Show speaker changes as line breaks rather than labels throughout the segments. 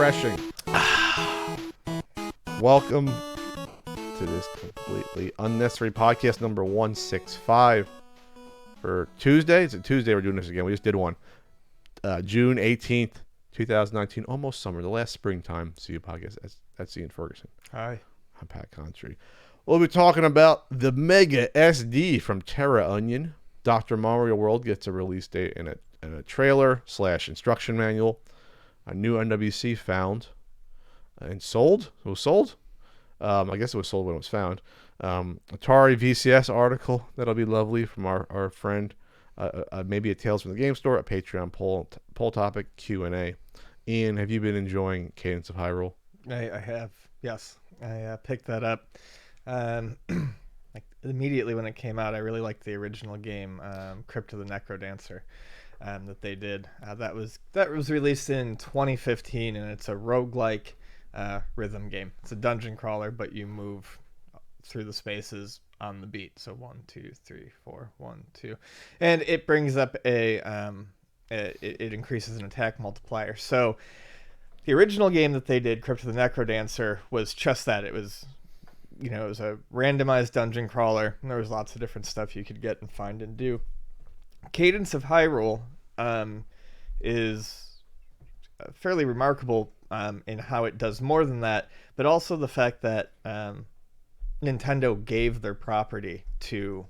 refreshing. Welcome to this completely unnecessary podcast number 165 for Tuesday. It's a Tuesday. We're doing this again. We just did one. June 18th, 2019. Almost summer. The last springtime. See you podcast. That's Ian Ferguson.
Hi.
I'm Pat Contry. We'll be talking about the MegaSD from Terra Onion. Dr. Mario World gets a release date and a trailer / instruction manual. A new NWC found and sold. It was sold. I guess it was sold when it was found. Atari VCS article. That'll be lovely from our friend. Maybe a Tales from the Game Store. A Patreon poll topic. Q&A. Ian, have you been enjoying Cadence of Hyrule?
I have. Yes. I picked that up. Like immediately when it came out, I really liked the original game, Crypt of the Necrodancer. That they did. That was released in 2015, and it's a roguelike rhythm game. It's a dungeon crawler, but you move through the spaces on the beat. So 1, 2, 3, 4, 1, 2, and it brings up it increases an attack multiplier. So the original game that they did, Crypt of the Necrodancer, was just that. It was a randomized dungeon crawler, and there was lots of different stuff you could get and find and do. Cadence of Hyrule is fairly remarkable in how it does more than that, but also the fact that Nintendo gave their property to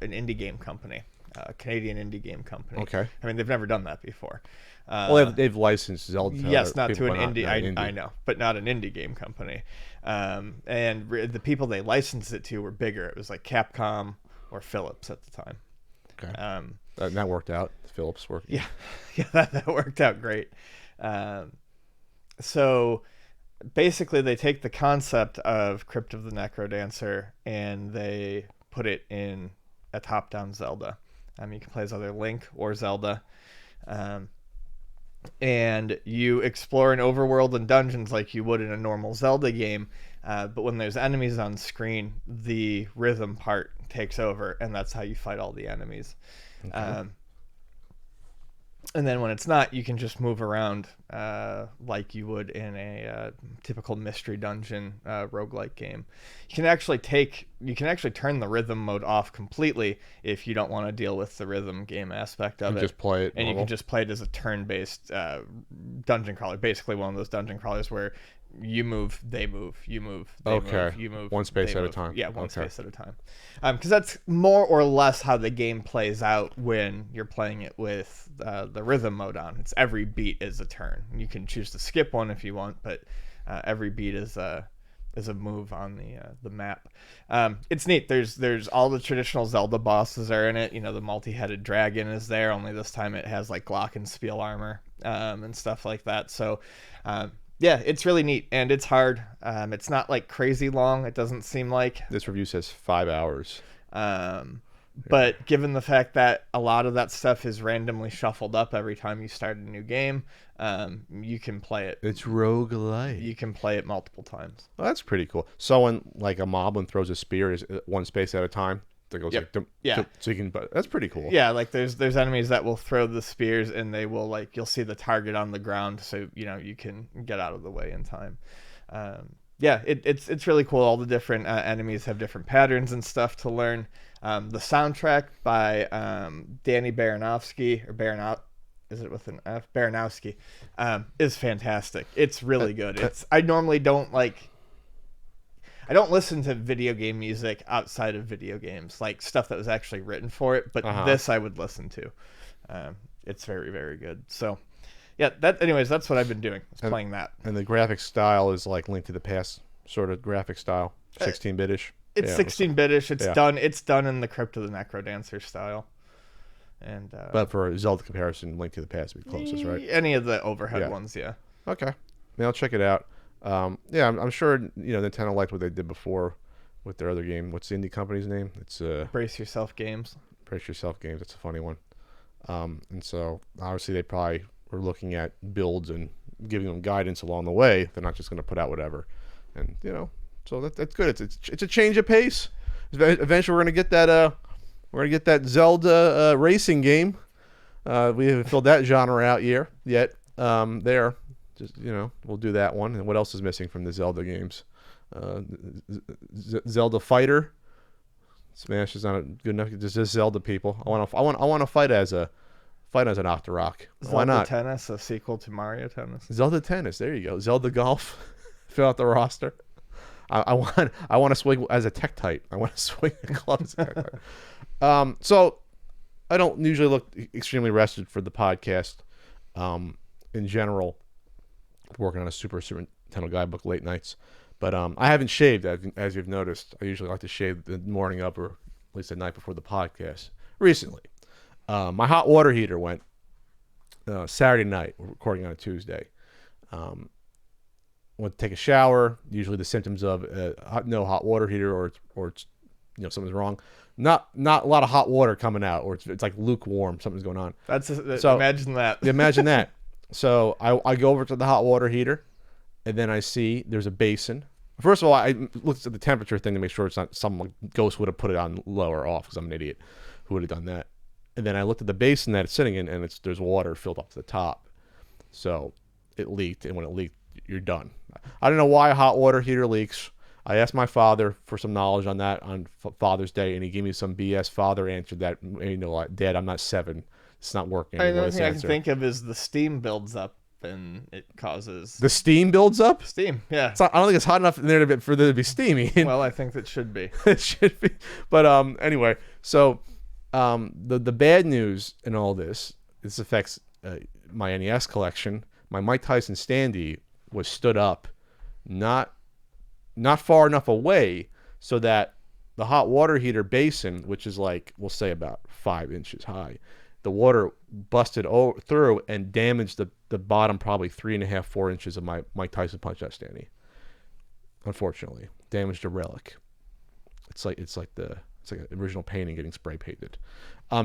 an indie game company, a Canadian indie game company.
Okay.
I mean, they've never done that before.
Well, they've licensed Zelda.
Yes, not to an indie. I know, but not an indie game company. And the people they licensed it to were bigger. It was like Capcom or Philips at the time.
Okay. That worked out. Philips worked.
Yeah, that worked out great. So basically, they take the concept of Crypt of the Necrodancer and they put it in a top-down Zelda. You can play as either Link or Zelda. And you explore an overworld and dungeons like you would in a normal Zelda game. But when there's enemies on screen, the rhythm part takes over, and that's how you fight all the enemies. Okay. And then when it's not, you can just move around like you would in a typical mystery dungeon roguelike game. You can actually turn the rhythm mode off completely if you don't want to deal with the rhythm game aspect of it.
Just play it.
And you can just play it as a turn-based dungeon crawler. Basically, one of those dungeon crawlers where you move, they move, you move, they move, you move.
One space at a time.
Yeah, one space at a time. Because that's more or less how the game plays out when you're playing it with the rhythm mode on. It's every beat is a turn. You can choose to skip one if you want, but every beat is a move on the map. It's neat. There's all the traditional Zelda bosses are in it. The multi-headed dragon is there. Only this time it has like glockenspiel armor and stuff like that. So. Yeah, it's really neat, and it's hard. It's not like crazy long. It doesn't seem like.
This review says 5 hours.
But given the fact that a lot of that stuff is randomly shuffled up every time you start a new game, you can play it.
It's roguelike.
You can play it multiple times.
Well, that's pretty cool. So when like a moblin throws a spear, is one space at a time? That goes
yep.
So you can. But that's pretty cool.
Yeah, like there's enemies that will throw the spears, and they will you'll see the target on the ground, so you can get out of the way in time. Yeah, it's really cool. All the different enemies have different patterns and stuff to learn. The soundtrack by Danny Baranowski is it with an F? Baranowski is fantastic. It's really good. I normally don't I don't listen to video game music outside of video games, like stuff that was actually written for it, but this I would listen to. It's very, very good. So, yeah, that's what I've been doing, playing that.
And the graphic style is like Link to the Past sort of graphic style, 16-bit-ish.
It's 16-bit-ish. It's done in the Crypt of the Necrodancer style. And
but for a Zelda comparison, Link to the Past would be closest, right?
Any of the overhead ones, yeah.
Okay. I'll check it out. Yeah, I'm sure Nintendo liked what they did before with their other game. What's the indie company's name? It's
Brace Yourself Games.
Brace Yourself Games. That's a funny one. And so obviously they probably were looking at builds and giving them guidance along the way. They're not just going to put out whatever. And so that's good. It's a change of pace. Eventually we're going to get that Zelda racing game. We haven't filled that genre out yet. Just we'll do that one. And what else is missing from the Zelda games? Zelda Fighter. Smash is not good enough. Just Zelda people. I want to fight as an Octorok. Why not?
Zelda Tennis, a sequel to Mario Tennis.
Zelda Tennis. There you go. Zelda Golf. Fill out the roster. I want to swing as a Tektite. I want to swing a club as a Tektite. So I don't usually look extremely rested for the podcast. In general, working on a Super Nintendo guidebook late nights, but I haven't shaved as you've noticed. I usually like to shave the morning of, or at least the night before the podcast. Recently, my hot water heater went Saturday night. We're recording on a Tuesday. Went to take a shower. Usually the symptoms of no hot water heater, or it's something's wrong. Not a lot of hot water coming out, or it's like lukewarm. Something's going on.
So imagine that.
Imagine that. So I go over to the hot water heater, and then I see there's a basin. First of all, I looked at the temperature thing to make sure it's not some ghost would have put it on low or off, because I'm an idiot who would have done that. And then I looked at the basin that it's sitting in, and there's water filled up to the top. So it leaked, and when it leaked, you're done. I don't know why a hot water heater leaks. I asked my father for some knowledge on that on Father's Day, and he gave me some BS father answer that, Dad, I'm not 7. It's not working.
The only thing I can think of is the steam builds up and it causes...
The steam builds up?
Steam, yeah.
I don't think it's hot enough in there for there to be steamy.
Well, I think that should be.
It should be. But anyway, so the bad news in all this affects my NES collection. My Mike Tyson standee was stood up not far enough away so that the hot water heater basin, which is like, we'll say about 5 inches high, the water busted through and damaged the bottom probably 3.5, 4 inches of my Mike Tyson Punch-Out standee. Unfortunately, damaged a relic. It's like an original painting getting spray painted.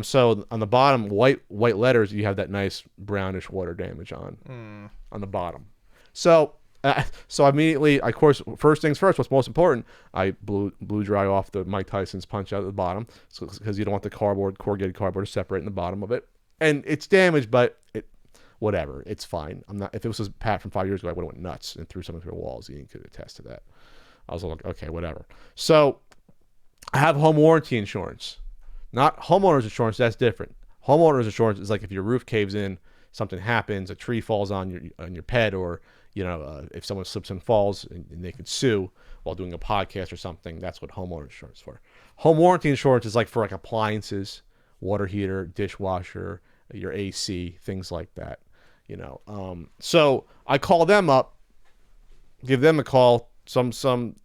So on the bottom, white letters, you have that nice brownish water damage on the bottom. So immediately, of course, first things first, what's most important, I blew dry off the Mike Tyson's Punch-Out at the bottom, because you don't want the corrugated cardboard to separate in the bottom of it. And it's damaged, but whatever, it's fine. If it was Pat from 5 years ago, I would have went nuts and threw something through the walls. Ian could attest to that. I was like, okay, whatever. So I have home warranty insurance. Not homeowner's insurance, that's different. Homeowner's insurance is like if your roof caves in, something happens, a tree falls on your pet, or if someone slips and falls and they could sue while doing a podcast or something. That's what homeowner insurance is for. Home warranty insurance is like for like appliances, water heater, dishwasher, your AC, things like that. So I call them up, give them a call. And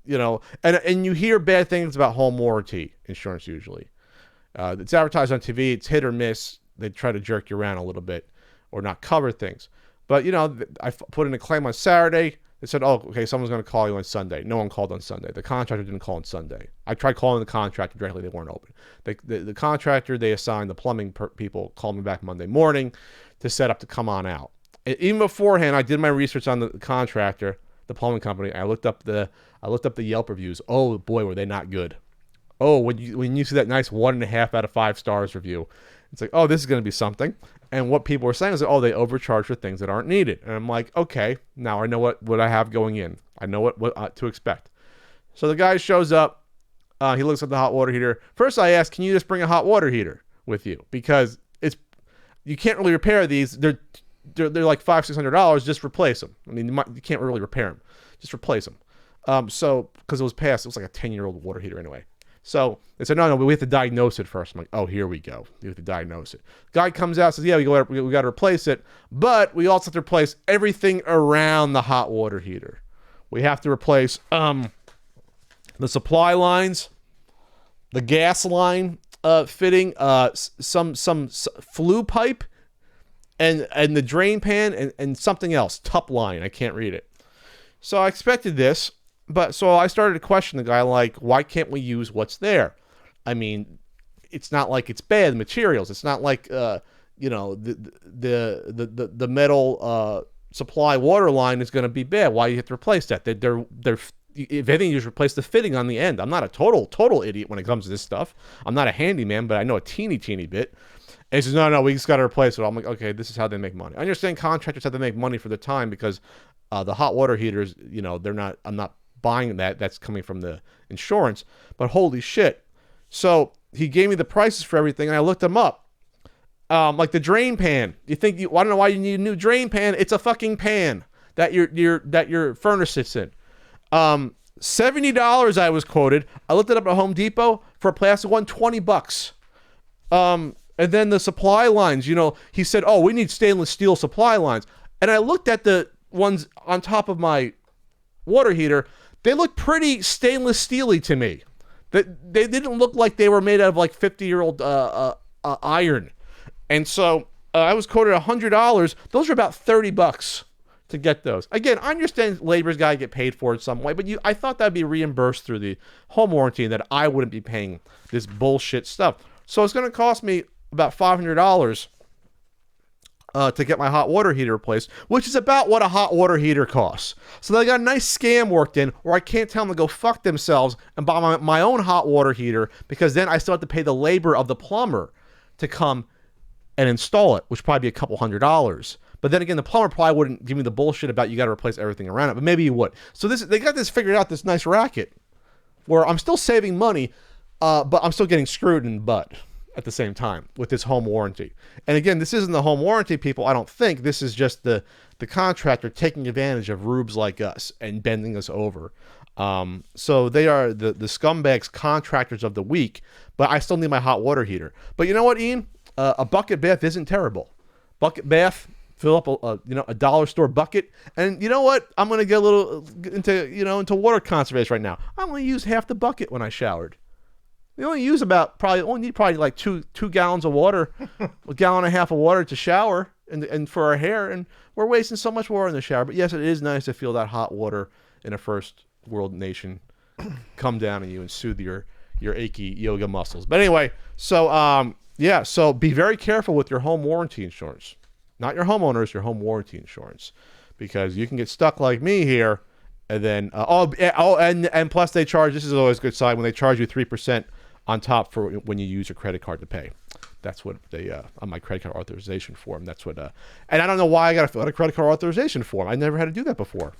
you hear bad things about home warranty insurance usually. It's advertised on TV. It's hit or miss. They try to jerk you around a little bit or not cover things. But, I put in a claim on Saturday. They said, oh, okay, someone's going to call you on Sunday. No one called on Sunday. The contractor didn't call on Sunday. I tried calling the contractor directly. They weren't open. The contractor they assigned, the plumbing people, called me back Monday morning to set up to come on out. And even beforehand, I did my research on the contractor, the plumbing company. I looked up the Yelp reviews. Oh, boy, were they not good. Oh, when you see that nice 1.5 out of 5 stars review, it's like, oh, this is going to be something. And what people were saying is, oh, they overcharge for things that aren't needed. And I'm like, okay, now I know what I have going in. I know what to expect. So the guy shows up. He looks at the hot water heater. First, I asked, can you just bring a hot water heater with you? Because you can't really repair these. They're like $500-$600. Just replace them. I mean, you can't really repair them. Just replace them. So because it was like a 10-year-old water heater anyway. So they said, no, but we have to diagnose it first. I'm like, oh, here we go. You have to diagnose it. Guy comes out, says, yeah, we got to replace it, but we also have to replace everything around the hot water heater. We have to replace the supply lines, the gas line fitting, some flue pipe, and the drain pan, and something else, tup line. I can't read it. So I expected this. But so I started to question the guy, like, why can't we use what's there? I mean, it's not like it's bad materials. It's not like the metal supply water line is going to be bad. Why do you have to replace that? They're if anything, you just replace the fitting on the end. I'm not a total idiot when it comes to this stuff. I'm not a handyman, but I know a teeny bit. And he says, no, we just got to replace it. I'm like, okay, this is how they make money. I understand contractors have to make money for the time because the hot water heaters, I'm not buying that. That's coming from the insurance. But holy shit. So he gave me the prices for everything, and I looked them up. Like the drain pan. I don't know why you need a new drain pan. It's a fucking pan that your furnace sits in. $70 I was quoted. I looked it up at Home Depot for a plastic one, $20. And then the supply lines, he said, oh, we need stainless steel supply lines. And I looked at the ones on top of my water heater. They look pretty stainless steely to me. They didn't look like they were made out of like 50-year-old iron. And so I was quoted $100. Those are about $30 to get those. Again, I understand labor's got to get paid for it some way, but I thought that'd be reimbursed through the home warranty and that I wouldn't be paying this bullshit stuff. So it's going to cost me about $500 to get my hot water heater replaced, which is about what a hot water heater costs. So they got a nice scam worked in where I can't tell them to go fuck themselves and buy my own hot water heater, because then I still have to pay the labor of the plumber to come and install it, which would probably be a couple $100. But then again, the plumber probably wouldn't give me the bullshit about you got to replace everything around it, but maybe you would. So they got this figured out, this nice racket, where I'm still saving money, but I'm still getting screwed in the butt at the same time with this home warranty. And again, this isn't the home warranty people, I don't think. This is just the contractor taking advantage of rubes like us and bending us over. So they are the scumbags contractors of the week, but I still need my hot water heater. But you know what, Ian? A bucket bath isn't terrible. Bucket bath, fill up a dollar store bucket, and you know what? I'm gonna get a little into water conservation right now. I'm gonna use half the bucket when I showered. You only use only need like two gallons of water, a gallon and a half of water to shower and for our hair, and we're wasting so much water in the shower. But yes, it is nice to feel that hot water in a first world nation come down on you and soothe your achy yoga muscles. But anyway, so so be very careful with your home warranty insurance. Not your homeowners, your home warranty insurance, because you can get stuck like me here, and then and plus they charge. This is always a good sign when they charge you 3% on top for when you use your credit card to pay. That's what they on my credit card authorization form. That's what and I don't know why I got to fill out a credit card authorization form. I never had to do that before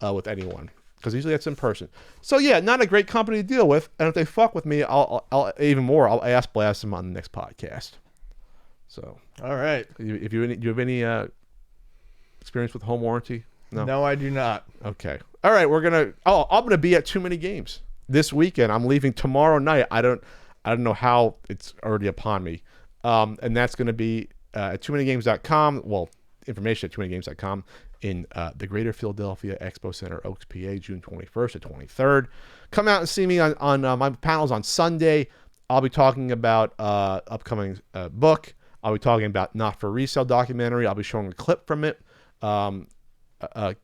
with anyone, because usually that's in person. So yeah, not a great company to deal with. And if they fuck with me, I'll I'll ass blast them on the next podcast. So
all right,
if do you have any experience with home warranty?
No, I do not.
Okay. All right, I'm gonna be at Too Many Games this weekend. I'm leaving tomorrow night. I don't know how it's already upon me. And that's gonna be at toomanygames.com. Well, information at toomanygames.com in the Greater Philadelphia Expo Center, Oaks, PA, June 21st to 23rd. Come out and see me on my panels on Sunday. I'll be talking about upcoming book. I'll be talking about Not For Resale documentary. I'll be showing a clip from it.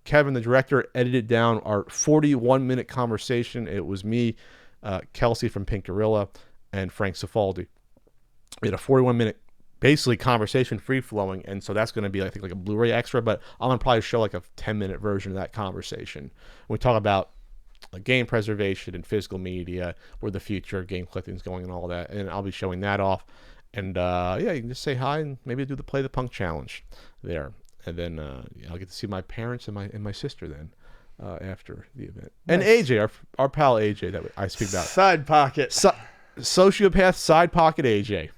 Kevin, the director, edited down our 41-minute conversation. It was me, Kelsey from Pink Gorilla, and Frank Cifaldi. We had a 41-minute basically conversation, free-flowing, and so that's going to be, I think, like a Blu-ray extra, but I'm going to probably show like a 10-minute version of that conversation. We talk about game preservation and physical media, where the future of game collecting is going and all that, and I'll be showing that off. And you can just say hi and maybe do the Play the Punk challenge there. And then I'll get to see my parents and my sister then after the event. Nice. And AJ, our pal AJ that I speak about.
Side pocket.
Sociopath side pocket AJ.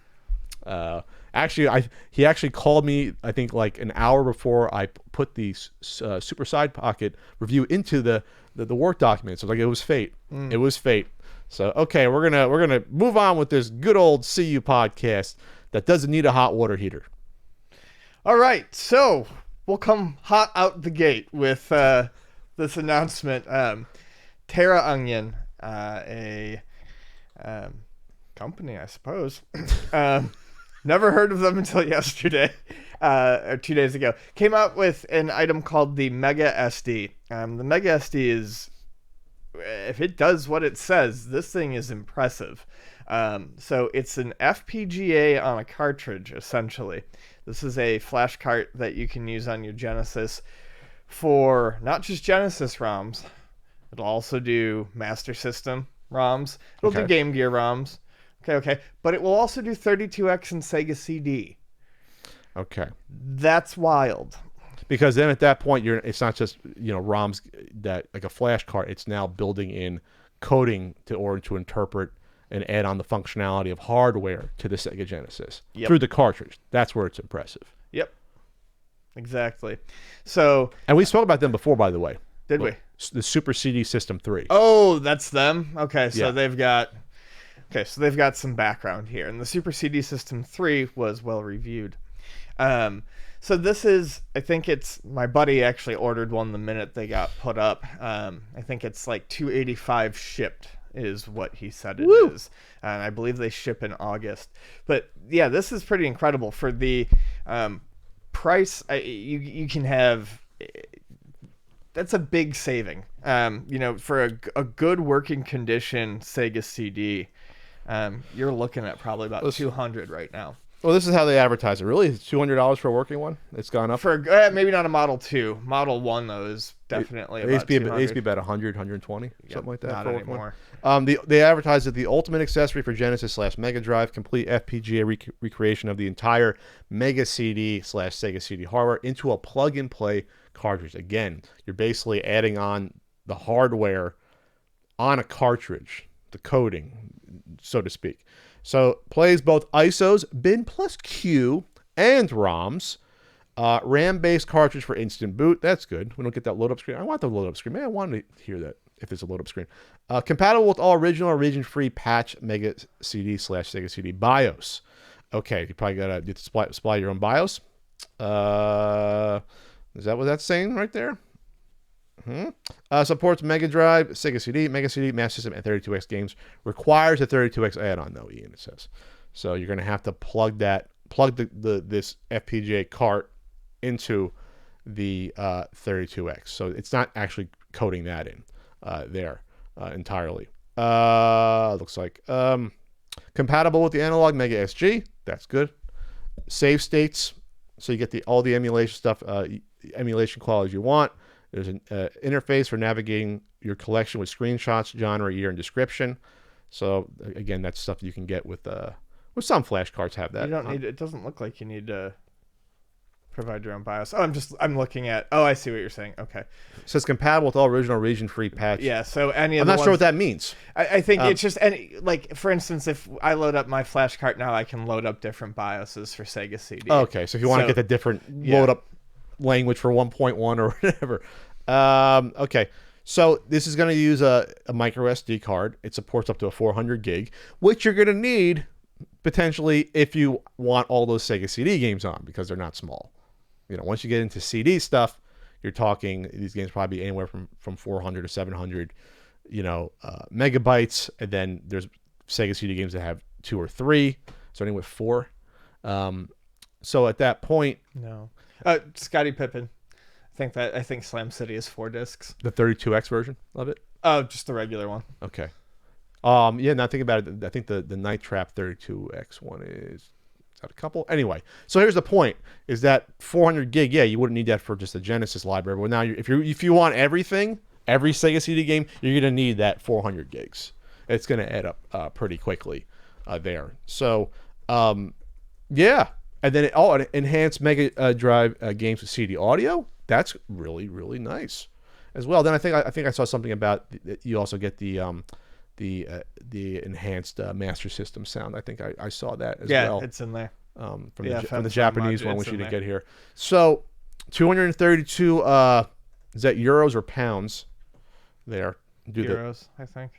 He actually called me, I think, like an hour before I put the Super Side Pocket review into the work document. So like it was fate. It was fate. So okay, we're gonna move on with this good old CU podcast that doesn't need a hot water heater.
All right, so we'll come hot out the gate with this announcement. Terra Onion, a company, I suppose. Never heard of them until yesterday, or 2 days ago. Came out with an item called the MegaSD. The MegaSD is, if it does what it says, this thing is impressive. So it's an FPGA on a cartridge, essentially. This is a flash cart that you can use on your Genesis for not just Genesis ROMs. It'll also do Master System ROMs. It'll do Game Gear ROMs. Okay. But it will also do 32X and Sega CD.
Okay.
That's wild.
Because then at that point, it's not just ROMs that like a flash card. It's now building in coding to interpret and add on the functionality of hardware to the Sega Genesis through the cartridge. That's where it's impressive.
Yep. Exactly. So.
And we spoke about them before, by the way.
Did we?
The Super CD System 3.
Oh, that's them. Okay, so
Yeah.
they've got. Okay, so they've got some background here, and the Super CD System 3 was well reviewed. So this is, I think it's, my buddy actually ordered one the minute they got put up. I think it's like $285 shipped is what he said it is. And I believe they ship in August. But yeah, this is pretty incredible for the price. You can have, that's a big saving. For a good working condition Sega CD, you're looking at probably about $200 right now.
Well, this is how they advertise it. Really, it's $200 for a working one. It's gone up.
For maybe not a Model 2. Model 1 though is definitely about $200.
It used to be about 100, 120, something like that.
Not anymore.
They advertise it the ultimate accessory for Genesis / Mega Drive, complete FPGA recreation of the entire Mega CD / Sega CD hardware into a plug-and-play cartridge. Again, you're basically adding on the hardware on a cartridge, the coding, so to speak. So plays both ISOs, bin plus Q, and ROMs. RAM-based cartridge for instant boot. That's good. We don't get that load-up screen. I want the load-up screen. Man, I wanted to hear that if there's a load-up screen. Compatible with all original or region-free patch Mega CD / Sega CD BIOS. Okay, you probably got to supply your own BIOS. Is that what that's saying right there? Supports Mega Drive, Sega CD, Master System, and 32X games. Requires a 32X add-on though, Ian, it says. So you're going to have to plug this FPGA cart into the 32X. So it's not actually coding that in there entirely. Looks like compatible with the analog Mega SG. That's good. Save states, so you get all the emulation stuff, emulation quality you want. There's an interface for navigating your collection with screenshots, genre, year, and description. So again, that's stuff you can get with some flash cards have that.
You don't need. It doesn't look like you need to provide your own BIOS. Oh, I'm looking at. Oh, I see what you're saying. Okay.
It says compatible with all original region-free patch.
Yeah. So I'm
not sure what that means.
I think it's just like for instance, if I load up my flash cart now, I can load up different BIOSes for Sega CD.
Okay, so if you want to get the different load up language for 1.1 or whatever. Okay, so this is going to use a micro SD card. It supports up to a 400 gig, which you're going to need potentially if you want all those Sega CD games on, because they're not small. Once you get into CD stuff, you're talking these games probably anywhere from 400 to 700 megabytes, and then there's Sega CD games that have 2 or 3, starting with 4. So at that point,
no. Scottie Pippen. I think Slam City is 4 discs.
The 32X version of it?
Oh, just the regular one.
Okay. Now thinking about it, I think the Night Trap 32X one is that a couple? Anyway, so here's the point: is that 400 gig? Yeah, you wouldn't need that for just the Genesis library. But now, if you want everything, every Sega CD game, you're gonna need that 400 gigs. It's gonna add up pretty quickly there. So, yeah. And then it enhanced Mega Drive games with CD audio. That's really, really nice as well. Then I think I saw something about you also get the enhanced Master System sound. I think I saw that as well.
Yeah, it's in there.
From the Japanese one, which you didn't get here. So 232 is that euros or pounds? There.
Euros, I think.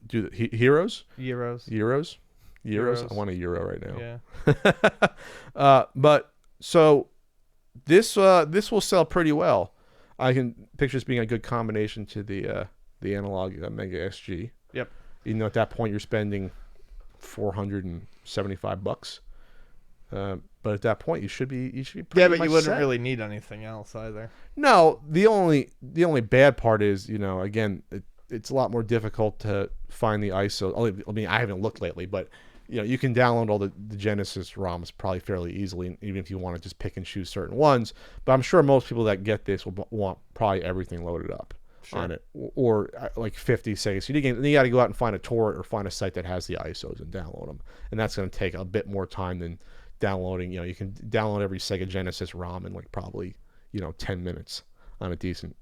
Do the heroes?
Euros.
Euros. I want a euro right now.
Yeah.
But so this will sell pretty well. I can picture this being a good combination to the analog Mega SG.
Yep.
At that point you're spending $475. But at that point you should be pretty
but
much
you wouldn't
set.
really need anything else either.
No, the only bad part is again it's a lot more difficult to find the ISO. I mean I haven't looked lately, but you can download all the Genesis ROMs probably fairly easily, even if you want to just pick and choose certain ones. But I'm sure most people that get this will want probably everything loaded up. on it, or like 50 CD games. And you got to go out and find a torrent or find a site that has the ISOs and download them. And that's going to take a bit more time than downloading. You can download every Sega Genesis ROM in like probably 10 minutes on a decent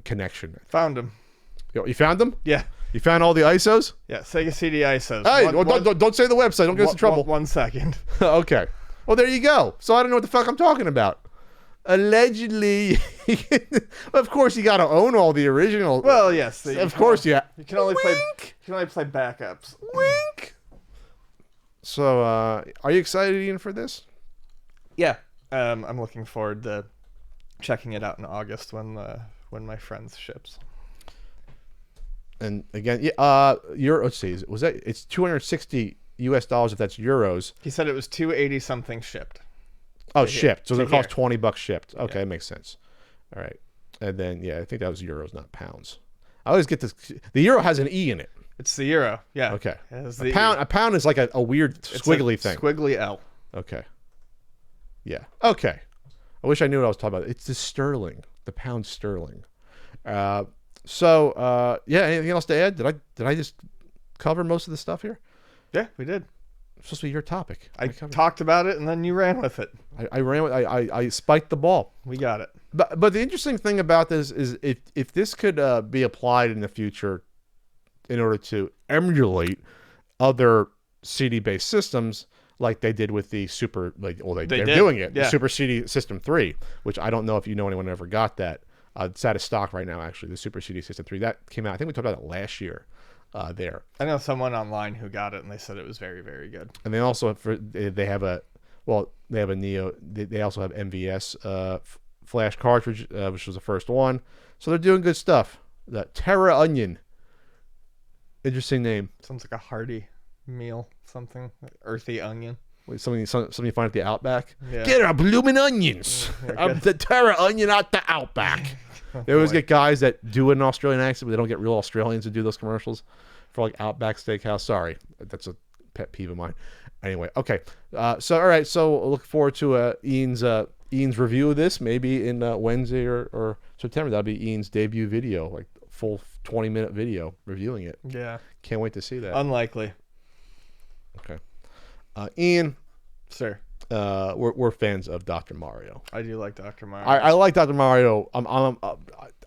connection.
Found them.
You found them?
Yeah.
You found all the ISOs?
Yeah, Sega CD ISOs.
Hey, don't say the website. Don't get us in trouble.
1 second.
Okay. Well, there you go. So I don't know what the fuck I'm talking about. Allegedly, of course, you got to own all the original.
Well, yes.
Of course, yeah.
You can only play backups.
Wink. So, are you excited, Ian, for this?
Yeah. I'm looking forward to checking it out in August when my friends ships.
And again, let's see, it's $260 if that's euros.
He said it was $280 something shipped.
Oh, shipped. So
to
it cost $20 shipped. Okay, that makes sense. All right. And then I think that was euros, not pounds. I always get this. The euro has an E in it.
It's the euro. Yeah.
Okay. A pound is like a weird squiggly thing.
Squiggly L.
Okay. Yeah. Okay. I wish I knew what I was talking about. It's the sterling, the pound sterling. Anything else to add? Did I just cover most of the stuff here?
Yeah, we did.
It's supposed to be your topic.
I talked about it and then you ran with it.
I spiked the ball.
We got it.
But the interesting thing about this is if this could be applied in the future in order to emulate other CD-based systems, like they did with the Super, they're doing it. Yeah. The Super CD System 3, which I don't know if you know anyone who ever got that. It's out of stock right now, actually. The Super CD System 3 that came out. I think we talked about it last year. There.
I know someone online who got it, and they said it was very, very good.
And they also they have a Neo. They also have MVS flash cartridge, which was the first one. So they're doing good stuff. The Terra Onion. Interesting name.
Sounds like a hearty meal, something earthy onion.
Something you find at the Outback.
Yeah.
Get our blooming onions. I'm the Terra Onion at the Outback. They always get guys that do an Australian accent, but they don't get real Australians to do those commercials for like Outback Steakhouse. Sorry, that's a pet peeve of mine. Anyway, okay. All right. So look forward to Ian's review of this, maybe in Wednesday or September. That'll be Ian's debut video, like full 20-minute video reviewing it.
Yeah.
Can't wait to see that.
Unlikely.
Okay. Ian.
Sir.
We're fans of Dr. Mario.
I do like Dr. Mario.
I like Dr. Mario.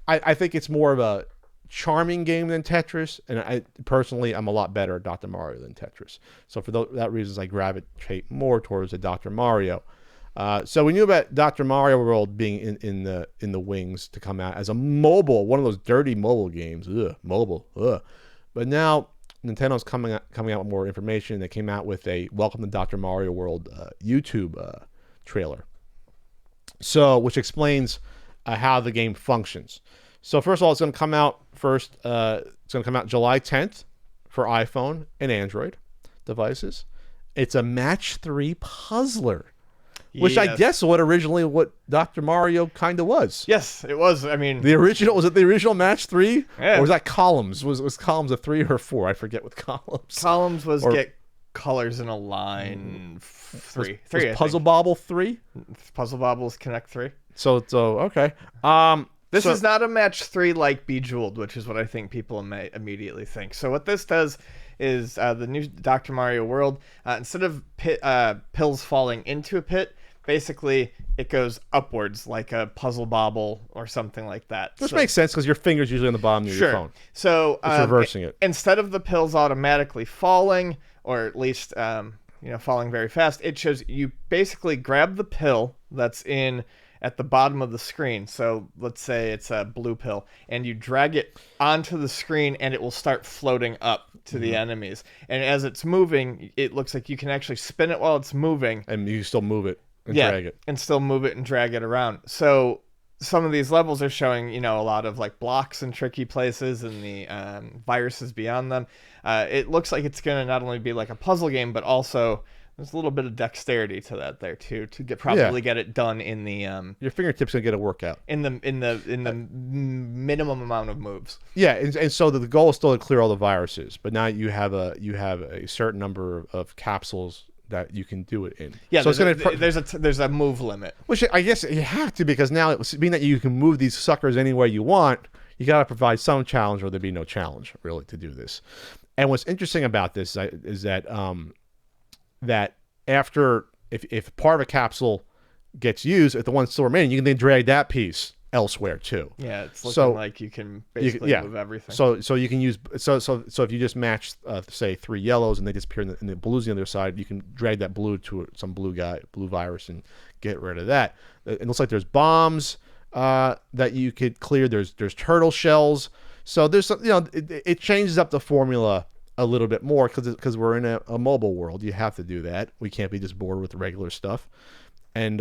I think it's more of a charming game than Tetris, and I'm a lot better at Dr. Mario than Tetris. So for that reasons, I gravitate more towards the Dr. Mario. So we knew about Dr. Mario World being in the wings to come out as a mobile, one of those dirty mobile games. Mobile. But now Nintendo's coming out with more information. They came out with a Welcome to Dr. Mario World YouTube trailer, which explains how the game functions. So first of all, it's going to come out July 10th for iPhone and Android devices. It's a match 3 puzzler, which I guess what Dr. Mario kind of was.
Yes, it was. I mean,
was it the original match 3?
Yeah.
Or was that columns? Was columns a 3 or 4? I forget what columns.
Columns was get colors in a line 3.
Was Puzzle Bobble 3?
Puzzle Bobbles Connect 3.
So okay.
This is not a match 3 like Bejeweled, which is what I think people immediately think. So what this does is the new Dr. Mario World, instead of pills falling into a pit, basically it goes upwards like a Puzzle Bobble or something like that.
Which makes sense because your finger's usually on the bottom of your phone.
So
it's reversing it.
Instead of the pills automatically falling, or at least falling very fast, it shows you basically grab the pill that's at the bottom of the screen. So let's say it's a blue pill, and you drag it onto the screen and it will start floating up to the enemies. And as it's moving, it looks like you can actually spin it while it's moving.
And you still move it and drag it.
And still move it and drag it around. So some of these levels are showing, a lot of like blocks in tricky places and the viruses beyond them. It looks like it's going to not only be like a puzzle game, but also there's a little bit of dexterity to that there too, to get it done in the
your fingertips gonna get a workout
in the minimum amount of moves.
Yeah, and so the goal is still to clear all the viruses, but now you have a certain number of capsules that you can do it in.
Yeah, so there's a move limit,
which I guess you have to, because now being that you can move these suckers any way you want, You got to provide some challenge, or there'd be no challenge really to do this. And what's interesting about this is that that after if part of a capsule gets used, if the one's still remaining, you can then drag that piece elsewhere too.
Yeah, it's looking like you can basically move everything.
So you can use so if you just match say 3 yellows and they disappear and the blue's on the other side, you can drag that blue to some blue virus and get rid of that. It looks like there's bombs that you could clear. There's turtle shells. So there's some, it changes up the formula a little bit more because we're in a mobile world. You have to do that. We can't be just bored with the regular stuff. And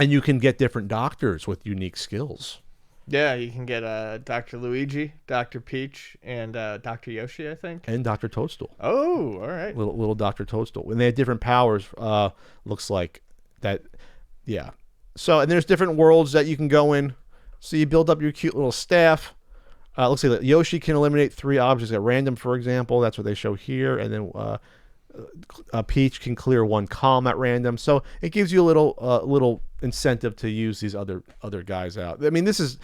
you can get different doctors with unique skills.
Yeah, you can get Dr. Luigi, Dr. Peach, and Dr. Yoshi, I think.
And Dr. Toadstool.
Oh, all right.
Little Dr. Toadstool. And they have different powers, looks like that. Yeah. So, and there's different worlds that you can go in. So you build up your cute little staff. Looks like Yoshi can eliminate 3 objects at random, for example. That's what they show here. And then Peach can clear 1 column at random. So it gives you a little incentive to use these other guys out. I mean, this is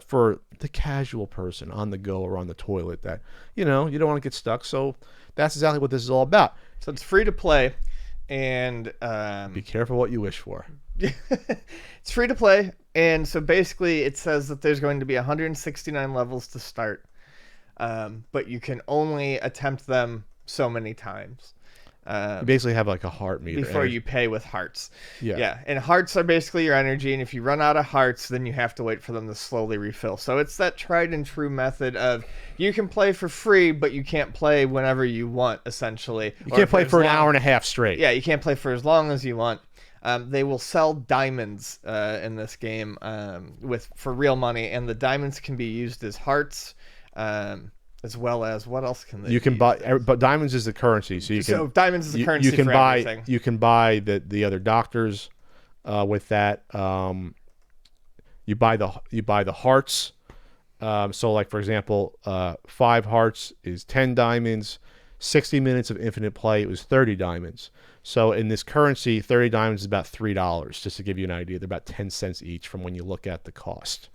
for the casual person on the go or on the toilet that you don't want to get stuck. So that's exactly what this is all about.
So it's free to play, and
be careful what you wish for.
It's free to play, and so basically it says that there's going to be 169 levels to start, but you can only attempt them so many times.
You basically have like a heart meter
before you pay with hearts.
Yeah,
and hearts are basically your energy, and if you run out of hearts, then you have to wait for them to slowly refill. So it's that tried and true method of you can play for free, but you can't play whenever you want, essentially.
You can't play for an hour and a half straight.
Yeah, you can't play for as long as you want. They will sell diamonds in this game for real money, and the diamonds can be used as hearts, as well as what else can they?
You can buy, but diamonds is the currency, so you can.
So diamonds is the currency.
You can
for
buy.
Everything.
You can buy the other doctors with that. You buy the hearts. So like for example, 5 hearts is 10 diamonds. 60 minutes of infinite play, it was 30 diamonds. So in this currency, 30 diamonds is about $3, just to give you an idea. They're about 10 cents each from when you look at the cost.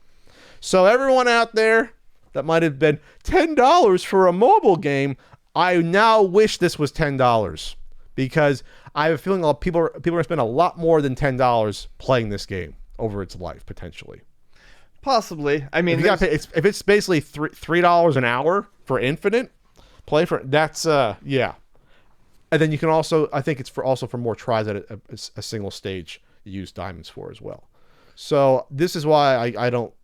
So everyone out there that might have been $10 for a mobile game, I now wish this was $10 because I have a feeling people are going to spend a lot more than $10 playing this game over its life, potentially.
Possibly. I mean,
if it's basically $3 an hour for infinite, play for that's yeah, and then you can also, I think it's for more tries at a single stage you use diamonds for as well. So this is why I don't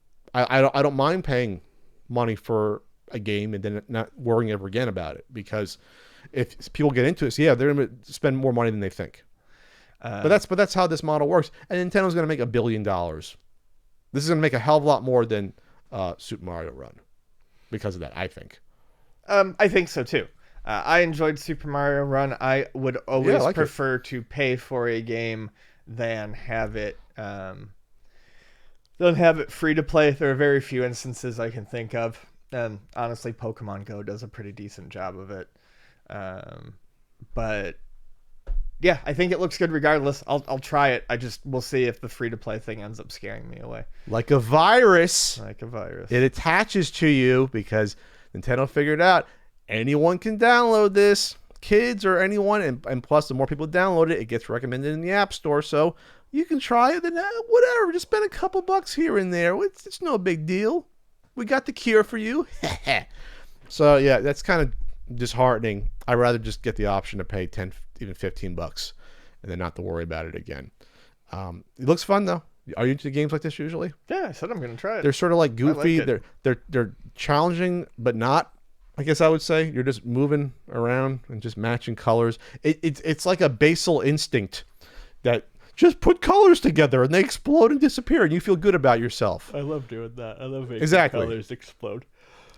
mind paying money for a game and then not worrying ever again about it, because if people get into it, so yeah, they're gonna spend more money than they think. But that's how this model works, and Nintendo's gonna make $1 billion. This is gonna make a hell of a lot more than Super Mario Run because of that, I think.
I think so too. I enjoyed Super Mario Run. I would always prefer to pay for a game than have it free to play. There are very few instances I can think of, and honestly, Pokemon Go does a pretty decent job of it. But yeah, I think it looks good regardless. I'll try it. We'll see if the free to play thing ends up scaring me away.
Like a virus.
It
attaches to you because Nintendo figured out anyone can download this, kids or anyone, and plus the more people download it, it gets recommended in the App Store. So you can try it, and whatever, just spend a couple bucks here and there. It's no big deal. We got the cure for you. So yeah, that's kind of disheartening. I'd rather just get the option to pay 10, even 15 bucks, and then not to worry about it again. It looks fun though. Are you into games like this usually?
Yeah, I said I'm gonna try it.
They're sort of like goofy.
Like
they're challenging, but not. I guess I would say you're just moving around and just matching colors. It's like a basal instinct that just put colors together and they explode and disappear, and you feel good about yourself.
I love doing that. I love making colors explode.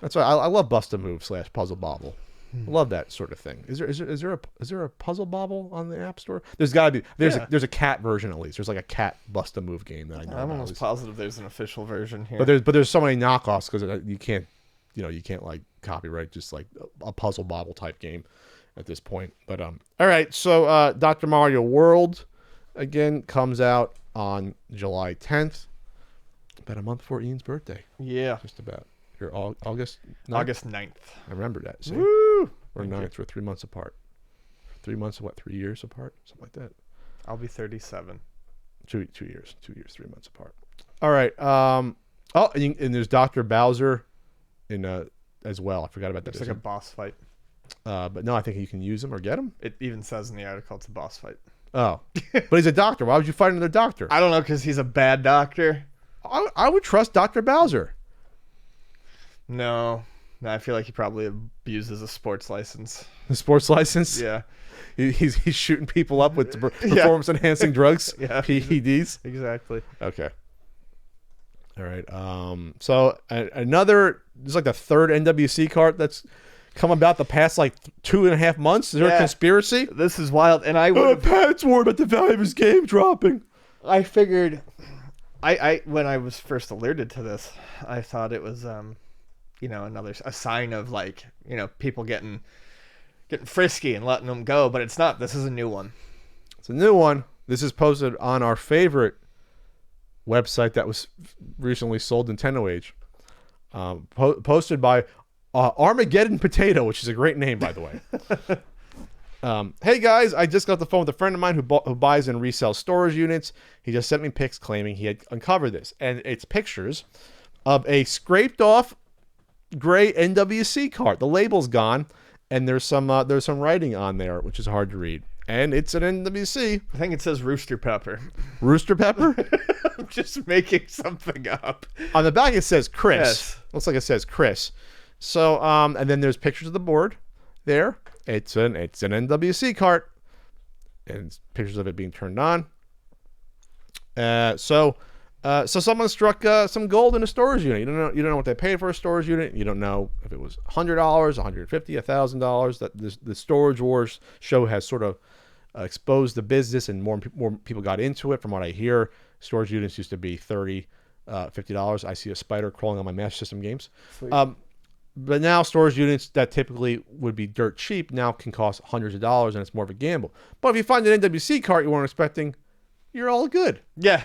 That's why I love Bust a Move / Puzzle Bobble. I love that sort of thing. Is there a Puzzle Bobble on the App Store? There's got to be. There's a cat version at least. There's like a cat Bust a Move game that I know.
I'm almost positive there's an official version here.
But there's so many knockoffs because you can't like copyright just like a Puzzle Bobble type game at this point. But all right. So Dr. Mario World again comes out on July 10th. About a month before Ian's birthday.
Yeah.
Just about. You're August 9th?
August 9th.
I remember that. See?
Woo!
Or 9th. We're 3 months apart. 3 months, what, 3 years apart? Something like that.
I'll be 37.
2 years. 2 years, 3 months apart. All right. And there's Dr. Bowser in as well. I forgot about that.
It's like a boss fight.
But no, I think you can use him or get him.
It even says in the article it's a boss fight.
Oh. But he's a doctor. Why would you fight another doctor?
I don't know, because he's a bad doctor.
I would trust Dr. Bowser.
No, I feel like he probably abuses a sports license.
The sports license?
Yeah.
He's shooting people up with performance-enhancing drugs,
Yeah.
PEDs.
Exactly.
Okay. All right. So another, this is like the third NWC cart that's come about the past like 2.5 months. Is there a conspiracy?
This is wild. And I would
Pat's worried about the value of his game dropping.
I figured, I when I was first alerted to this, I thought it was, a sign of like, people getting frisky and letting them go, but it's not. This is a new one.
It's a new one. This is posted on our favorite website that was recently sold, Nintendo Age. Posted by Armageddon Potato, which is a great name, by the way. Hey guys, I just got the phone with a friend of mine who buys and resells storage units. He just sent me pics claiming he had uncovered this, and it's pictures of a scraped off gray NWC cart. The label's gone, and there's some writing on there which is hard to read, and it's an NWC.
I think it says Rooster Pepper.
Rooster Pepper?
I'm just making something up.
On the back it says Chris.
Yes.
Looks like it says Chris. So and then there's pictures of the board there. It's an NWC cart, and pictures of it being turned on. So someone struck some gold in a storage unit. You don't know what they paid for a storage unit. You don't know if it was $100, $150, $1,000. That the Storage Wars show has sort of exposed the business, and more people got into it. From what I hear, storage units used to be $30, $50. I see a spider crawling on my Master System games. But now storage units that typically would be dirt cheap now can cost hundreds of dollars, and it's more of a gamble. But if you find an NWC cart you weren't expecting, you're all good.
Yeah.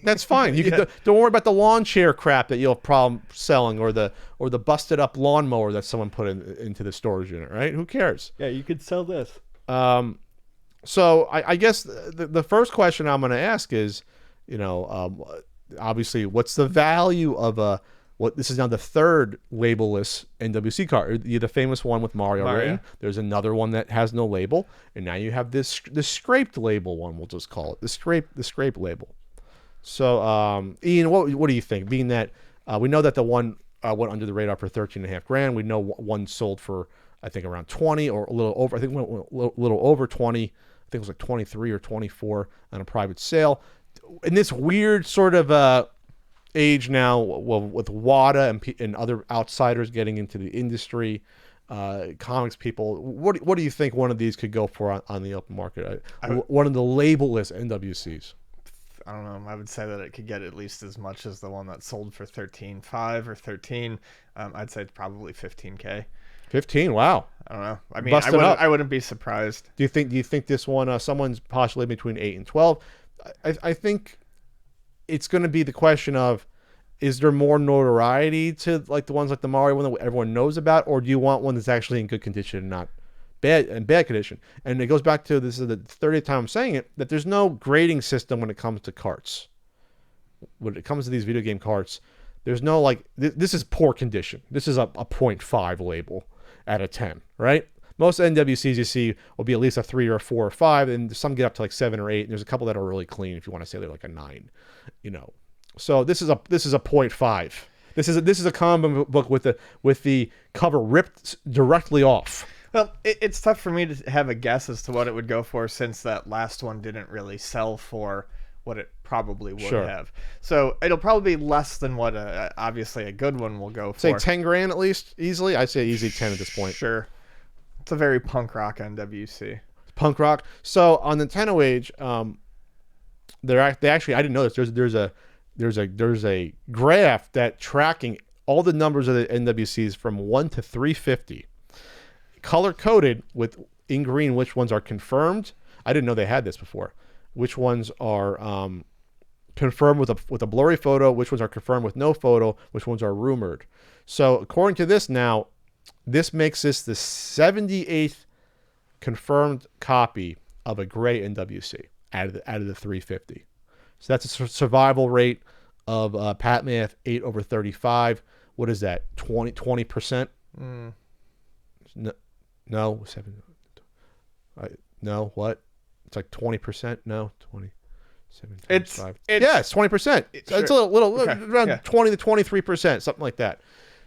That's fine. You can don't worry about the lawn chair crap that you'll have problem selling, or the busted up lawnmower that someone put into the storage unit, right? Who cares?
Yeah, you could sell this.
So I guess the first question I'm going to ask is, obviously, what's the value of this is now the third labelless NWC cart. The famous one with Mario written. There's another one that has no label, and now you have this scraped label one. We'll just call it the scrape label. So, Ian, what do you think? Being that we know that the one went under the radar for $13,500. We know one sold for, I think, around 20 or a little over. I think it went a little over 20. I think it was like 23 or 24 on a private sale. In this weird sort of age now, with WADA and other outsiders getting into the industry, comics people, what do you think one of these could go for on the open market? One of the labelless NWCs.
I don't know. I would say that it could get at least as much as the one that sold for $13,500 or $13,000. I'd say it's probably $15,000.
15. Wow.
I don't know. I mean, I wouldn't be surprised.
Do you think this one someone's postulating between 8 and 12? I think it's going to be the question of, is there more notoriety to like the ones like the Mario one that everyone knows about, or do you want one that's actually in good condition and not bad condition? And it goes back to, this is the 30th time I'm saying it, that there's no grading system when it comes to carts. When it comes to these video game carts, there's no like, this is poor condition. This is a 0.5 label out of 10, right? Most NWCs you see will be at least a 3 or a 4 or 5, and some get up to like 7 or 8. And there's a couple that are really clean if you want to say they're like a 9, So this is a 0.5. This is a comic book with the cover ripped directly off.
Well, it's tough for me to have a guess as to what it would go for, since that last one didn't really sell for what it probably would have. So it'll probably be less than what obviously a good one will go for.
Say $10,000 at least, easily. I'd say easy 10 at this point.
Sure. It's a very punk rock NWC.
Punk rock. So on Nintendo Age, they actually, I didn't know this. There's a graph that tracking all the numbers of the NWCs from 1 to 350, color coded with in green which ones are confirmed. I didn't know they had this before. Which ones are confirmed with a blurry photo, which ones are confirmed with no photo, which ones are rumored. So according to this now, this makes this the 78th confirmed copy of a gray NWC out of the 350. So that's a survival rate of PatMath 8/35. What is that? 20%? No, 7. No, what? It's like 20%. No, 20.
It's
5. Yeah, it's 20%. It's a little
Okay.
around 20 to 23%, something like that.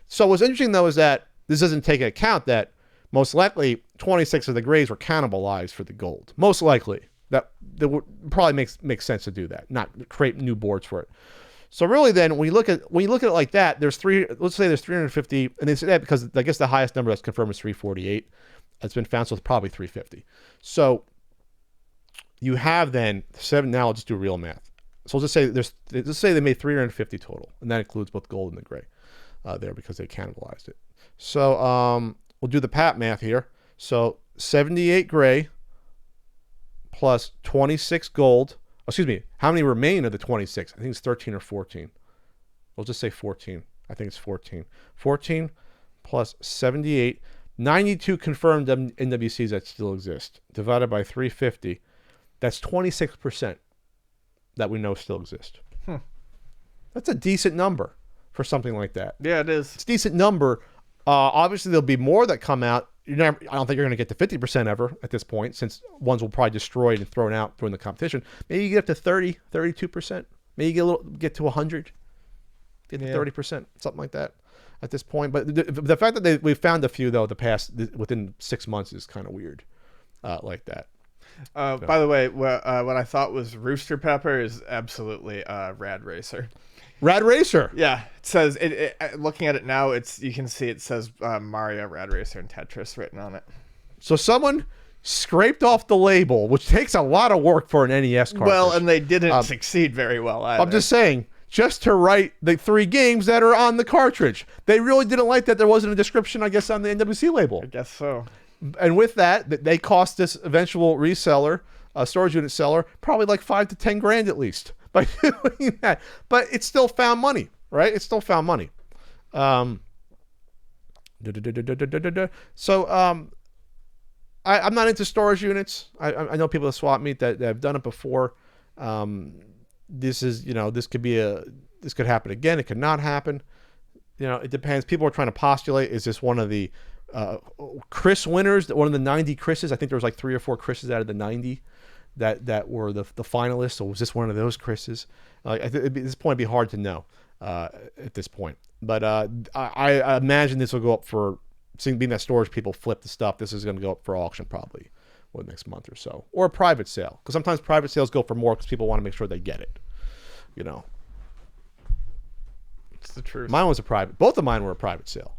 So what's interesting though is that this doesn't take into account that most likely 26 of the grays were cannibalized for the gold. Most likely that would probably makes sense to do that, not create new boards for it. So really, then when you look at it like that, there's let's say there's 350, and they say that because I guess the highest number that's confirmed is 348. That's been found, so it's probably 350. So you have then 7. Now I'll just do real math. So let's say they made 350 total, and that includes both gold and the gray there because they cannibalized it. So we'll do the pat math here. So 78 gray plus 26 gold. Excuse me, how many remain of the 26? I think it's 13 or 14. We'll just say 14. I think it's 14. 14 plus 78. 92 confirmed NWCs that still exist. Divided by 350. That's 26% that we know still exist. That's a decent number for something like that.
Yeah, it is.
It's a decent number. Obviously, there'll be more that come out. I don't think you're going to get to 50% ever at this point, since ones will probably destroyed and thrown out during the competition. Maybe you get up to 30, 32%. Maybe you get to 100, get to 30%, something like that at this point. But the fact that we found a few, though, within 6 months is kind of weird like that.
By the way, what I thought was Rooster Pepper is absolutely Rad Racer.
Rad Racer.
Yeah, it says looking at it now, you can see it says Mario, Rad Racer, and Tetris written on it.
So someone scraped off the label, which takes a lot of work for an NES cartridge.
Well, and they didn't succeed very well either.
I'm just saying, just to write the 3 games that are on the cartridge. They really didn't like that there wasn't a description, I guess, on the NWC label.
I guess so.
And with that, they cost this eventual reseller, storage unit seller, probably like $5 to $10 grand at least by doing that. But it's still found money, right? It's still found money. So I'm not into storage units. I know people at Swap Meet that have done it before. This could happen again. It could not happen. It depends. People are trying to postulate, is this one of the Chris winners, one of the 90 Chris's? I think there was like 3 or 4 Chris's out of the 90 that were the finalists. So was this one of those Chris's? At this point, it'd be hard to know at this point. But I imagine this will go up for, being that storage people flip the stuff, this is going to go up for auction probably the next month or so. Or a private sale. Because sometimes private sales go for more because people want to make sure they get it.
It's the truth.
Both of mine were a private sale,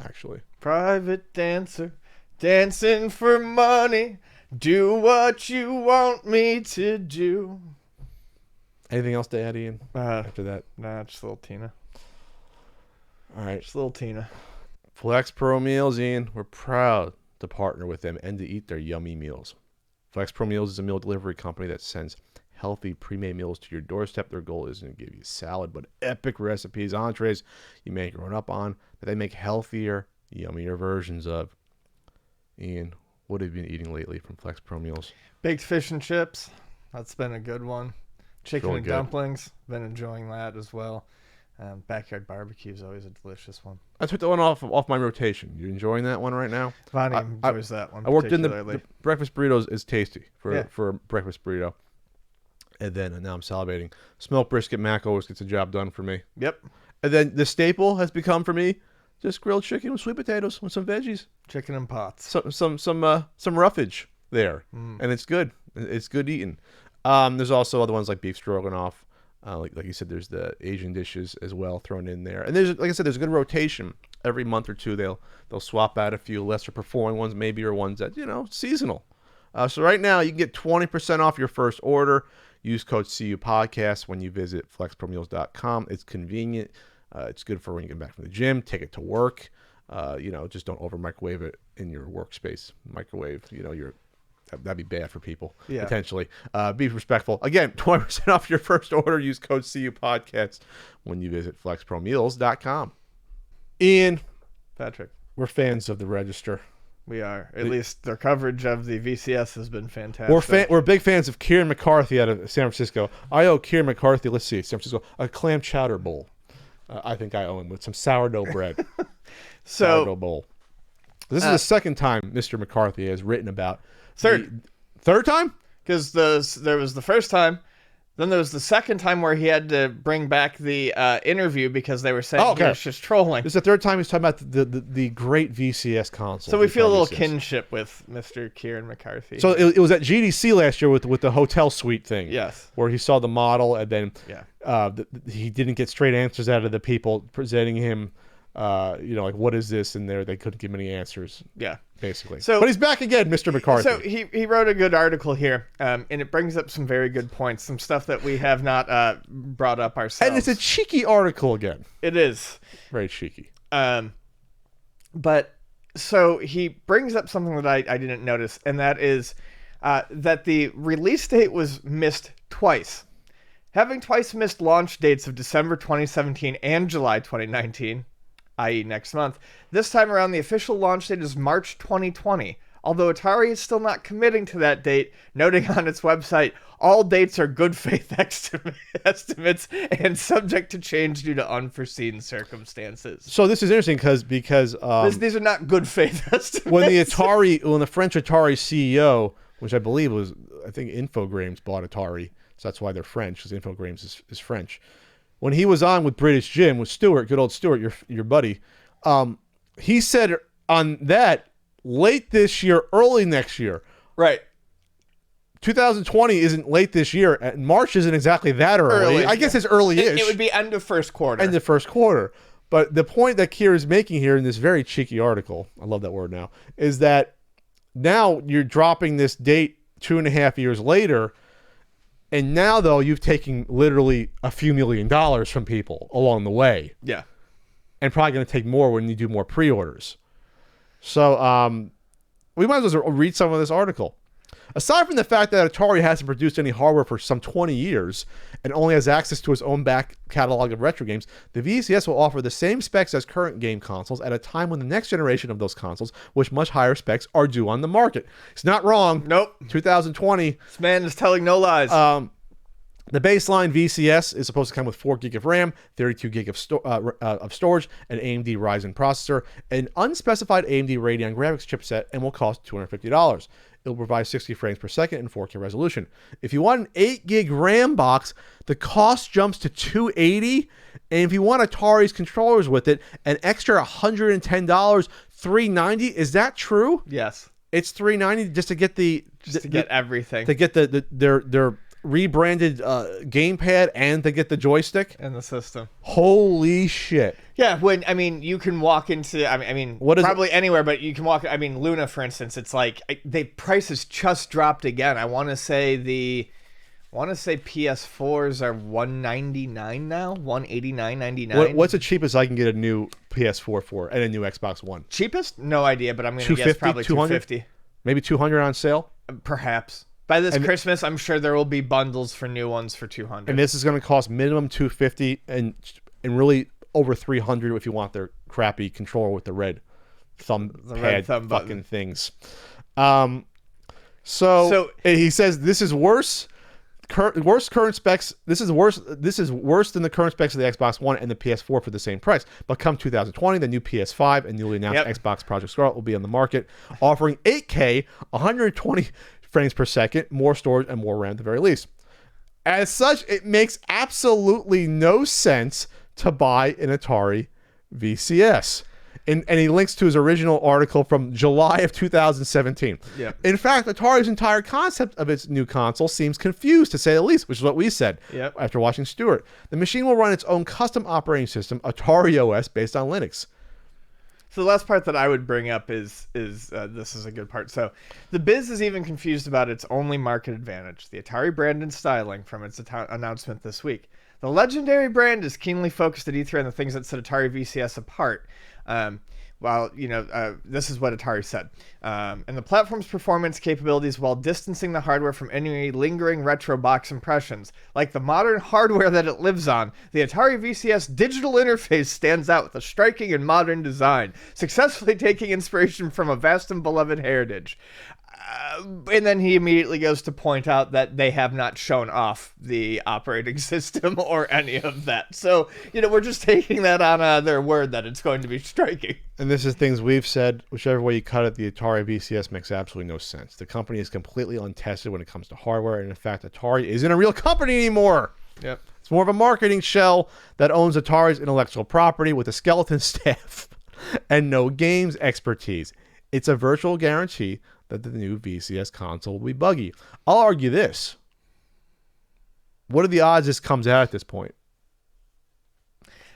actually.
Private dancer, dancing for money, do what you want me to do.
Anything else to add, Ian, after that?
Nah, just little Tina.
All right.
Just little Tina.
Flex Pro Meals, Ian. We're proud to partner with them and to eat their yummy meals. Flex Pro Meals is a meal delivery company that sends healthy pre-made meals to your doorstep. Their goal isn't to give you salad, but epic recipes, entrees you may have grown up on that they make healthier, yummier versions of. Ian, what have you been eating lately from Flex Pro Meals?
Baked fish and chips. That's been a good one. Chicken
really
and
good.
Dumplings. Been enjoying that as well. Backyard barbecue is always a delicious one.
I took the one off my rotation. You enjoying that one right now?
Vonnie enjoys that one.
I worked in the breakfast burritos is tasty for a breakfast burrito. And then now I'm salivating. Smoked brisket mac always gets the job done for me.
Yep.
And then the staple has become for me just grilled chicken with sweet potatoes with some veggies.
Chicken and pots.
Some roughage there, and it's good. It's good eating. There's also other ones like beef stroganoff. Like you said, there's the Asian dishes as well thrown in there. And there's, like I said, there's a good rotation. Every month or two, they'll swap out a few lesser performing ones, maybe, or ones that seasonal. So right now you can get 20% off your first order. Use code CU Podcast when you visit flexpromeals.com. It's convenient. It's good for when you get back from the gym. Take it to work. Just don't over microwave it in your workspace. Microwave, your That'd be bad for people,
Yeah.
potentially. Be respectful. Again, 20% off your first order. Use code CU Podcast when you visit flexpromeals.com. Ian,
Patrick,
we're fans of the Register.
we are. At least their coverage of the VCS has been fantastic.
We're big fans of Kieran McCarthy out of San Francisco. I owe Kieran McCarthy, let's see, San Francisco, a clam chowder bowl. I think I owe him with some sourdough bread. Sourdough bowl. This is the second time Mr. McCarthy has written about. Third time?
Because there was the first time, then there was the second time where he had to bring back the interview because they were saying he was just trolling.
This is the third time he's talking about the great VCS console.
So we feel a little kinship with Mr. Kieran McCarthy.
So it was at GDC last year with the hotel suite thing.
Yes.
Where he saw the model and then he didn't get straight answers out of the people presenting him. Like, what is this? And they couldn't give him any answers.
Yeah.
Basically.
So,
but he's back again, Mr. McCarthy.
So he wrote a good article here, and it brings up some very good points, some stuff that we have not brought up ourselves.
And it's a cheeky article again.
It is.
Very cheeky.
But so he brings up something that I didn't notice, and that is that the release date was missed twice. Having twice missed launch dates of December 2017 and July 2019, i.e. next month. This time around, the official launch date is March 2020, although Atari is still not committing to that date, noting on its website, all dates are good faith estimates and subject to change due to unforeseen circumstances.
So this is interesting because
these are not good faith estimates.
When the French Atari CEO, which I believe I think Infogrames bought Atari, so that's why they're French, because Infogrames is French. When he was on with British Jim, with Stuart, good old Stuart, your buddy, he said on that, late this year, early next year.
Right.
2020 isn't late this year, and March isn't exactly that early. I guess it's early-ish.
It would be end of first quarter.
End of first quarter. But the point that Kier is making here in this very cheeky article, I love that word now, is that now you're dropping this date 2.5 years later. And now, though, you've taken literally a few $1 million from people along the way.
Yeah.
And probably going to take more when you do more pre-orders. So we might as well read some of this article. Aside from the fact that Atari hasn't produced any hardware for some 20 years and only has access to its own back catalog of retro games, the VCS will offer the same specs as current game consoles at a time when the next generation of those consoles, with much higher specs, are due on the market. It's not wrong.
Nope.
2020.
This man is telling no lies.
The baseline VCS is supposed to come with 4 gig of RAM, 32 gig of storage, an AMD Ryzen processor, an unspecified AMD Radeon graphics chipset, and will cost $250. It will provide 60 frames per second and 4K resolution. If you want an 8 gig RAM box, the cost jumps to $280. And if you want Atari's controllers with it, an extra $110, $390. Is that true?
Yes.
It's $390 just to get
get everything.
To get their rebranded gamepad and to get the joystick
and the system.
Holy shit.
Yeah, you can walk into what is probably anywhere, but you can walk Luna, for instance, it's like the prices just dropped again. I want to say PS4s are $199 now, $189.99.
What's the cheapest I can get a new PS4 for and a new Xbox One?
Cheapest? No idea, but I'm going to guess probably $250.
Maybe $200 on sale?
Perhaps. By this Christmas, I'm sure there will be bundles for new ones for $200.
And this is going to cost minimum $250 and really over $300 if you want their crappy controller with the red thumb fucking button things. So he says this is worse. Worse current specs. This is worse than the current specs of the Xbox One and the PS4 for the same price. But come 2020, the new PS5 and newly announced Xbox Project Scarlet will be on the market, offering 8K, 120 frames per second, more storage, and more RAM at the very least. As such, it makes absolutely no sense to buy an Atari VCS. And he links to his original article from July of 2017.
Yeah.
In fact, Atari's entire concept of its new console seems confused, to say the least, which is what we said after watching Stuart. The machine will run its own custom operating system, Atari OS, based on Linux.
So the last part that I would bring up is this is a good part. So the biz is even confused about its only market advantage, the Atari brand and styling, from its announcement this week. The legendary brand is keenly focused at E3 on the things that set Atari VCS apart. Well, this is what Atari said. And the platform's performance capabilities while distancing the hardware from any lingering retro box impressions. Like the modern hardware that it lives on, the Atari VCS digital interface stands out with a striking and modern design, successfully taking inspiration from a vast and beloved heritage. And then he immediately goes to point out that they have not shown off the operating system or any of that. So, we're just taking that on their word that it's going to be striking.
And this is things we've said. Whichever way you cut it, the Atari VCS makes absolutely no sense. The company is completely untested when it comes to hardware. And in fact, Atari isn't a real company anymore.
Yep.
It's more of a marketing shell that owns Atari's intellectual property with a skeleton staff and no games expertise. It's a virtual guarantee that the new VCS console will be buggy. I'll argue this. What are the odds this comes out at this point?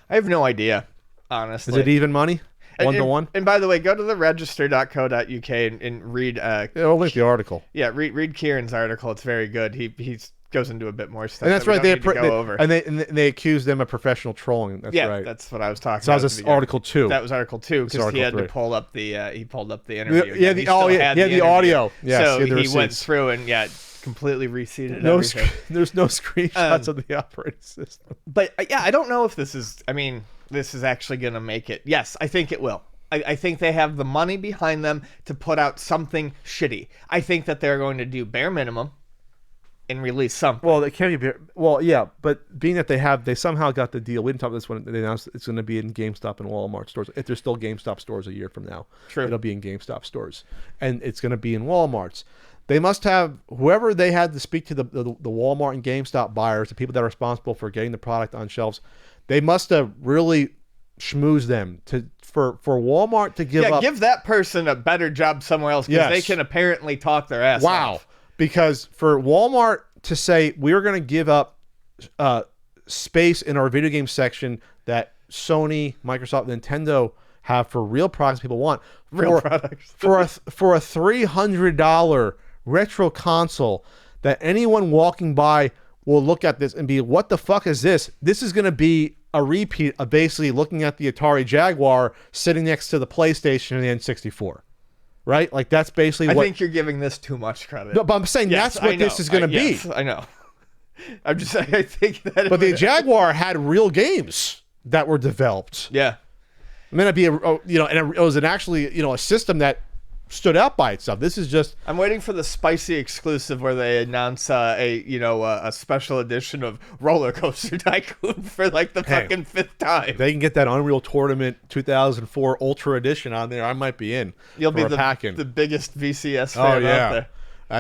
I have no idea, honestly.
Is it even money? One to one?
And by the way, go to the register.co.uk and read...
I'll link the article.
Yeah, read Kieran's article. It's very good. He goes into a bit more stuff.
And that's right. They
go over.
And they accused them of professional trolling. That's right.
That's what I was talking
about.
So
that was Article 2.
That was Article 2 because he had 3. To pull up the interview.
Yeah, the audio. Yes,
so he went through and completely reseeded everything.
There's no screenshots of the operating system.
But I don't know if this is actually going to make it. Yes, I think it will. I think they have the money behind them to put out something shitty. I think that they're going to do bare minimum and release something.
Well, it can't be. Well, yeah, but being that they somehow got the deal. We didn't talk about this when they announced it's going to be in GameStop and Walmart stores. If there's still GameStop stores a year from now,
true,
it'll be in GameStop stores, and it's going to be in Walmarts. They must have whoever they had to speak to the Walmart and GameStop buyers, the people that are responsible for getting the product on shelves. They must have really schmoozed them for Walmart to give up.
Give that person a better job somewhere else because they can apparently talk their ass off.
Because for Walmart to say, we're going to give up space in our video game section that Sony, Microsoft, Nintendo have for real products people want.
Products.
for a $300 retro console that anyone walking by will look at this and be, what the fuck is this? This is going to be a repeat of basically looking at the Atari Jaguar sitting next to the PlayStation and the N64. Right? Like, that's basically
I think you're giving this too much credit.
No, but I'm saying that's what this is going to be.
Yes, I know. I'm just saying, I think that...
But the Jaguar had real games that were developed.
Yeah.
It may not be and it was a system that stood out by itself. This is just...
I'm waiting for the spicy exclusive where they announce a special edition of Roller Coaster Tycoon for the fucking 5th time.
They can get that Unreal Tournament 2004 Ultra Edition on there. I might be in.
You'll be the biggest VCS fan out there.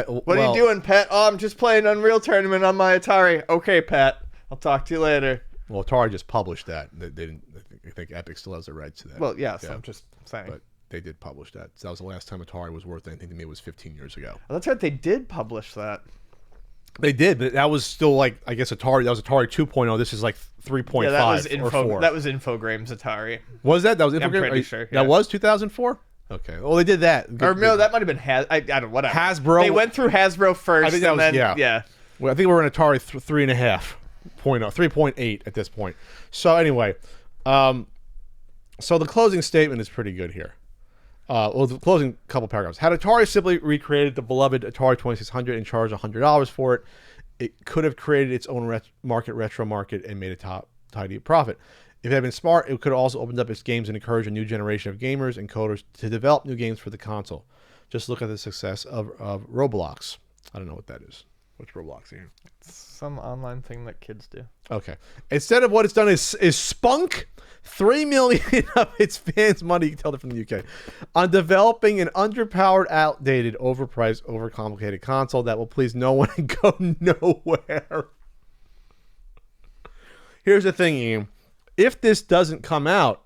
What are you doing, Pat? Oh, I'm just playing Unreal Tournament on my Atari. Okay, Pat. I'll talk to you later.
Well, Atari just published that. They didn't. I think Epic still has the rights to that.
Well, yeah. So I'm just saying.
But they did publish that. So that was the last time Atari was worth anything to me. It was 15 years ago.
Oh, that's right. They did publish that.
They did, but that was still I guess Atari. That was Atari 2.0. This is 3.5
that was
or 4.
That was Infogrames Atari.
Was that? That was Infogrames?
I'm pretty sure.
That was 2004? Okay. Well, they did that.
Or no, that might have been I don't know, whatever.
Hasbro.
They went through Hasbro first.
I think that was,
yeah.
Well, I think we're in Atari 3.5. 3.8 at this point. So anyway, so the closing statement is pretty good here. The closing couple paragraphs. Had Atari simply recreated the beloved Atari 2600 and charged $100 for it, it could have created its own retro market and made a tidy profit. If it had been smart, it could have also opened up its games and encouraged a new generation of gamers and coders to develop new games for the console. Just look at the success of Roblox. I don't know what that is. What's Roblox here?
It's some online thing that kids do.
Okay. Instead of what it's done is spunk $3 million of its fans' money, you can tell they're from the UK, on developing an underpowered, outdated, overpriced, overcomplicated console that will please no one and go nowhere. Here's the thing, Ian. If this doesn't come out,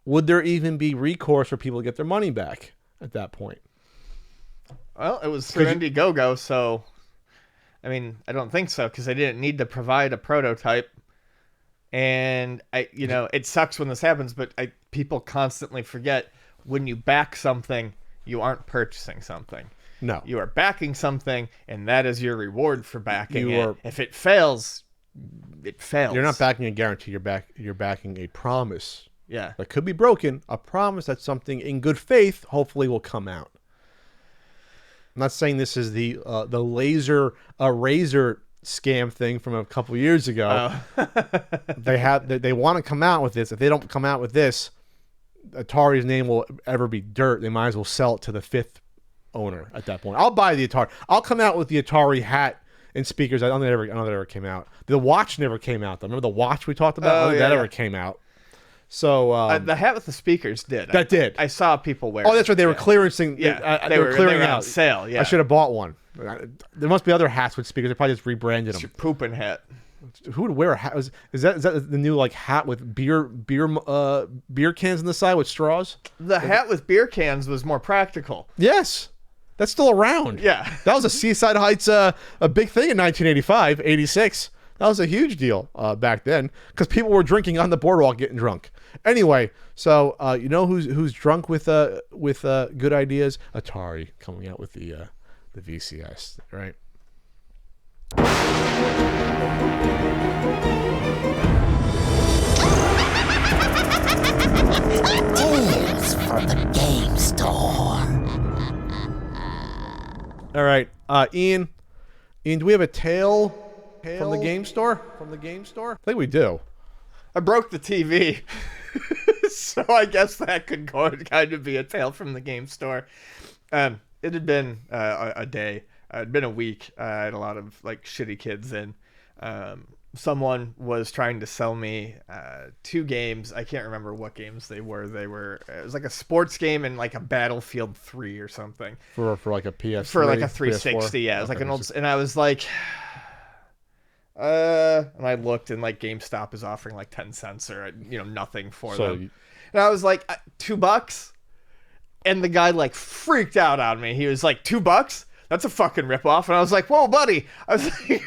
would there even be recourse for people to get their money back at that point?
Well, it was through Indiegogo, so... I mean, I don't think so, because they didn't need to provide a prototype. And, it sucks when this happens, but people constantly forget when you back something, you aren't purchasing something.
No.
You are backing something, and that is your reward for backing it. If it fails, it fails.
You're not backing a guarantee. You're backing a promise
Yeah.
that could be broken, a promise that something in good faith hopefully will come out. I'm not saying this is the laser razor scam thing from a couple years ago. They want to come out with this. If they don't come out with this, Atari's name will ever be dirt. They might as well sell it to the 5th owner at that point. I'll buy the Atari. I'll come out with the Atari hat and speakers. I don't know that ever came out. The watch never came out. Remember the watch we talked about? I don't think that ever came out. So
the hat with the speakers did.
That did.
I saw people wear.
Oh, that's right. They were clearancing.
Yeah,
they were clearing out
on sale. Yeah,
I should have bought one. There must be other hats with speakers. They probably just rebranded them.
Your pooping hat.
Who would wear a hat? Is that the new like hat with beer cans on the side with straws?
The hat with beer cans was more practical.
Yes. That's still around.
Yeah.
That was a Seaside Heights a big thing in 1985, 86. That was a huge deal back then because people were drinking on the boardwalk, getting drunk. Anyway, so you know who's drunk with good ideas? Atari coming out with the VCS, right?
Tales from the game store.
All right, Ian, do we have a tale from the game store? From the game store? I think we do.
I broke the TV, so I guess that could kind of be a tale from the game store. It had been a day. It had been a week. I had a lot of like shitty kids in. Someone was trying to sell me 2 games. I can't remember what games they were. It was like a sports game and like a Battlefield 3 or something.
For like a PS.
For like a 360, PS4? Yeah. It was like an old, and I was like, and I looked and like GameStop is offering like 10 cents or nothing for them. And I was like, $2? And the guy like freaked out on me. He was like, $2? That's a fucking ripoff. And I was like, whoa, buddy. I was like,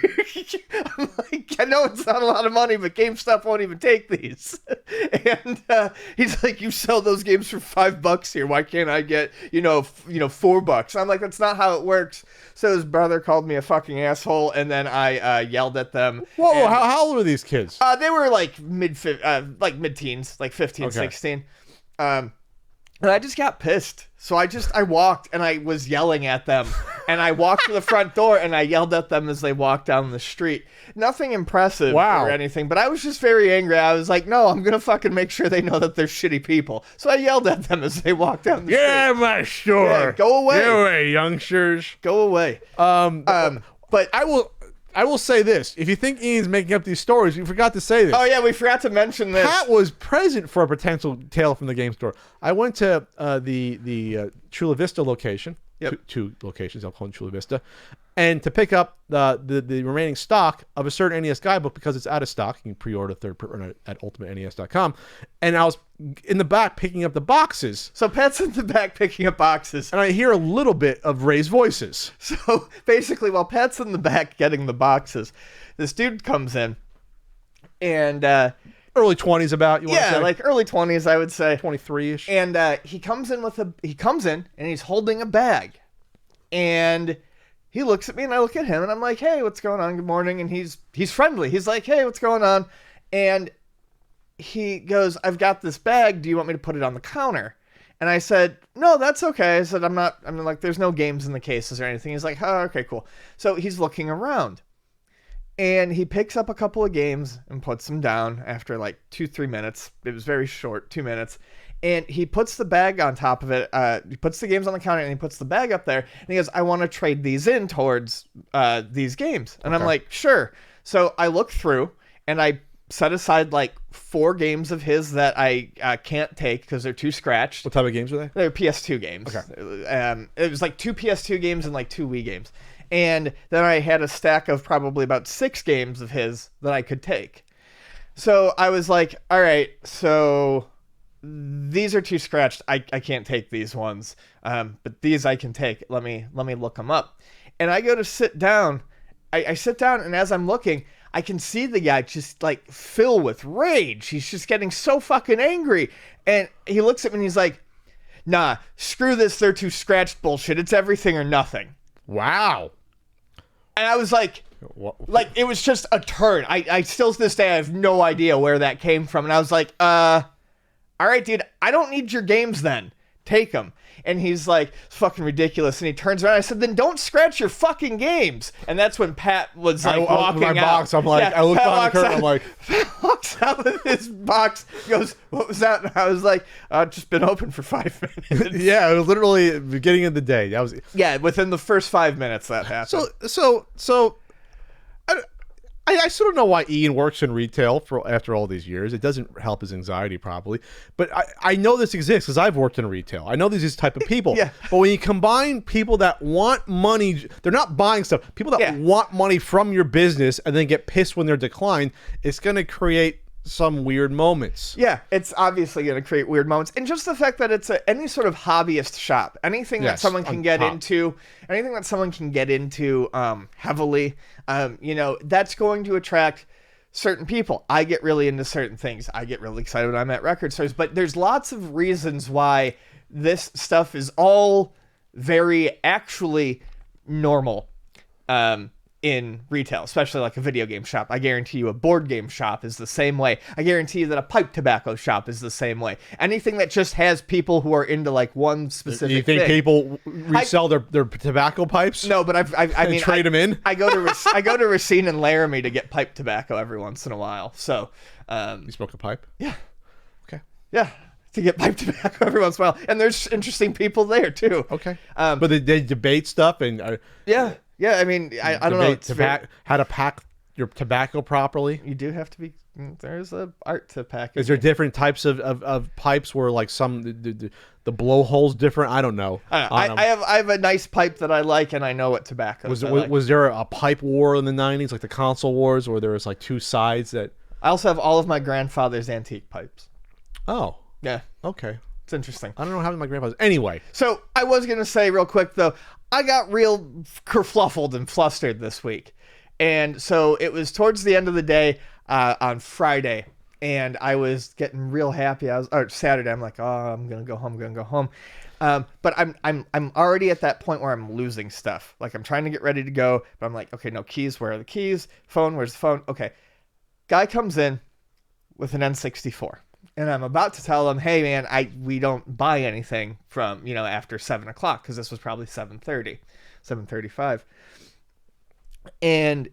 I know it's not a lot of money, but GameStop won't even take these. And he's like, you sell those games for $5 here. Why can't I get, $4? I'm like, that's not how it works. So his brother called me a fucking asshole, and then I yelled at them.
Whoa, how old were these kids?
They were like mid-teens, like 15, okay. 16. And I just got pissed. So I walked and I was yelling at them. And I walked to the front door and I yelled at them as they walked down the street. Nothing impressive or anything, but I was just very angry. I was like, no, I'm going to fucking make sure they know that they're shitty people. So I yelled at them as they walked down the street.
Get out of my store.
Yeah, go away.
Get away, youngsters.
Go away.
But I will say this. If you think Ian's making up these stories, you forgot to say this.
Oh, yeah, we forgot to mention this.
Pat was present for a potential tale from the game store. I went to the Chula Vista location.
Yep.
Two locations. I'll call them Chula Vista. And to pick up the remaining stock of a certain NES guidebook because it's out of stock. You can pre-order third print at ultimatnes.com. And I was in the back picking up the boxes.
So Pat's in the back picking up boxes.
And I hear a little bit of raised voices.
So basically while Pat's in the back getting the boxes, this dude comes in and...
early 20s about, you want to say?
Yeah, like early 20s, I would say.
23-ish.
And he comes in and he's holding a bag. And... he looks at me and I look at him and I'm like, hey, what's going on? Good morning. And he's friendly. He's like, hey, what's going on? And he goes, I've got this bag. Do you want me to put it on the counter? And I said, no, that's okay. I said, there's no games in the cases or anything. He's like, oh, okay, cool. So he's looking around and he picks up a couple of games and puts them down after like 2-3 minutes. It was very short, 2 minutes. And he puts the bag on top of it. He puts the games on the counter and he puts the bag up there. And he goes, I want to trade these in towards these games. And I'm like, sure. So I look through and I set aside like 4 games of his that I can't take because they're too scratched.
What type of games were they?
They're PS2 games.
Okay.
It was like 2 PS2 games and like 2 Wii games. And then I had a stack of probably about 6 games of his that I could take. So I was like, all right, so... these are too scratched. I can't take these ones. But these I can take. Let me look them up. And I go to sit down. I sit down, and as I'm looking, I can see the guy just like fill with rage. He's just getting so fucking angry. And he looks at me and he's like, nah, screw this, they're too scratched bullshit. It's everything or nothing.
Wow.
And I was like, like it was just a turn. I still to this day I have no idea where that came from. And I was like, all all right, dude, I don't need your games then. Take them. And he's like, it's fucking ridiculous. And he turns around. I said, then don't scratch your fucking games. And that's when Pat was like walking
my
out.
box. I'm like, I looked on the curtain. I'm like,
Pat walks out with his box. Goes, what was that? And I was like, just been open for 5 minutes.
yeah, it was literally the beginning of the day. That was
within the first 5 minutes that happened.
So. I still don't know why Ian works in retail after all these years. It doesn't help his anxiety probably. But I know this exists because I've worked in retail. I know there's these type of people.
Yeah.
But when you combine people that want money, they're not buying stuff. People that want money from your business and then get pissed when they're declined, it's going to create some weird moments.
Yeah, it's obviously going to create weird moments. And just the fact that it's any sort of hobbyist shop, anything that someone can get into, heavily, that's going to attract certain people. I get really into certain things. I get really excited when I'm at record stores, but there's lots of reasons why this stuff is all very actually normal. In retail, especially like a video game shop. I guarantee you a board game shop is the same way. I guarantee you that a pipe tobacco shop is the same way. Anything that just has people who are into like one specific
You think
thing.
people resell their tobacco pipes?
No, but I mean,
trade them in?
I go to Racine and Laramie to get pipe tobacco every once in a while. So,
You smoke a pipe?
Yeah.
Okay.
Yeah. To get pipe tobacco every once in a while. And there's interesting people there too.
Okay. But they debate stuff and...
yeah. Yeah, I mean, I don't know.
How to pack your tobacco properly.
You do have to be... There's a art to pack.
Is there different types of pipes where like some... The blowhole's different? I don't know.
I have a nice pipe that I like, and I know what tobacco is.
Was there a pipe war in the 90s, like the console wars, where there was like two sides that...
I also have all of my grandfather's antique pipes.
Oh.
Yeah.
Okay.
It's interesting.
I don't know how my grandfather's... Anyway.
So, I was going to say real quick, though, I got real kerfluffled and flustered this week. And so, it was towards the end of the day on Friday, and I was getting real happy. Or Saturday, I'm like, oh, I'm going to go home. But I'm already at that point where I'm losing stuff. Like, I'm trying to get ready to go, but I'm like, okay, no keys. Where are the keys? Phone, where's the phone? Okay. Guy comes in with an N64. And I'm about to tell him, hey, man, we don't buy anything from, after 7 o'clock, because this was probably 7:30, 7:35.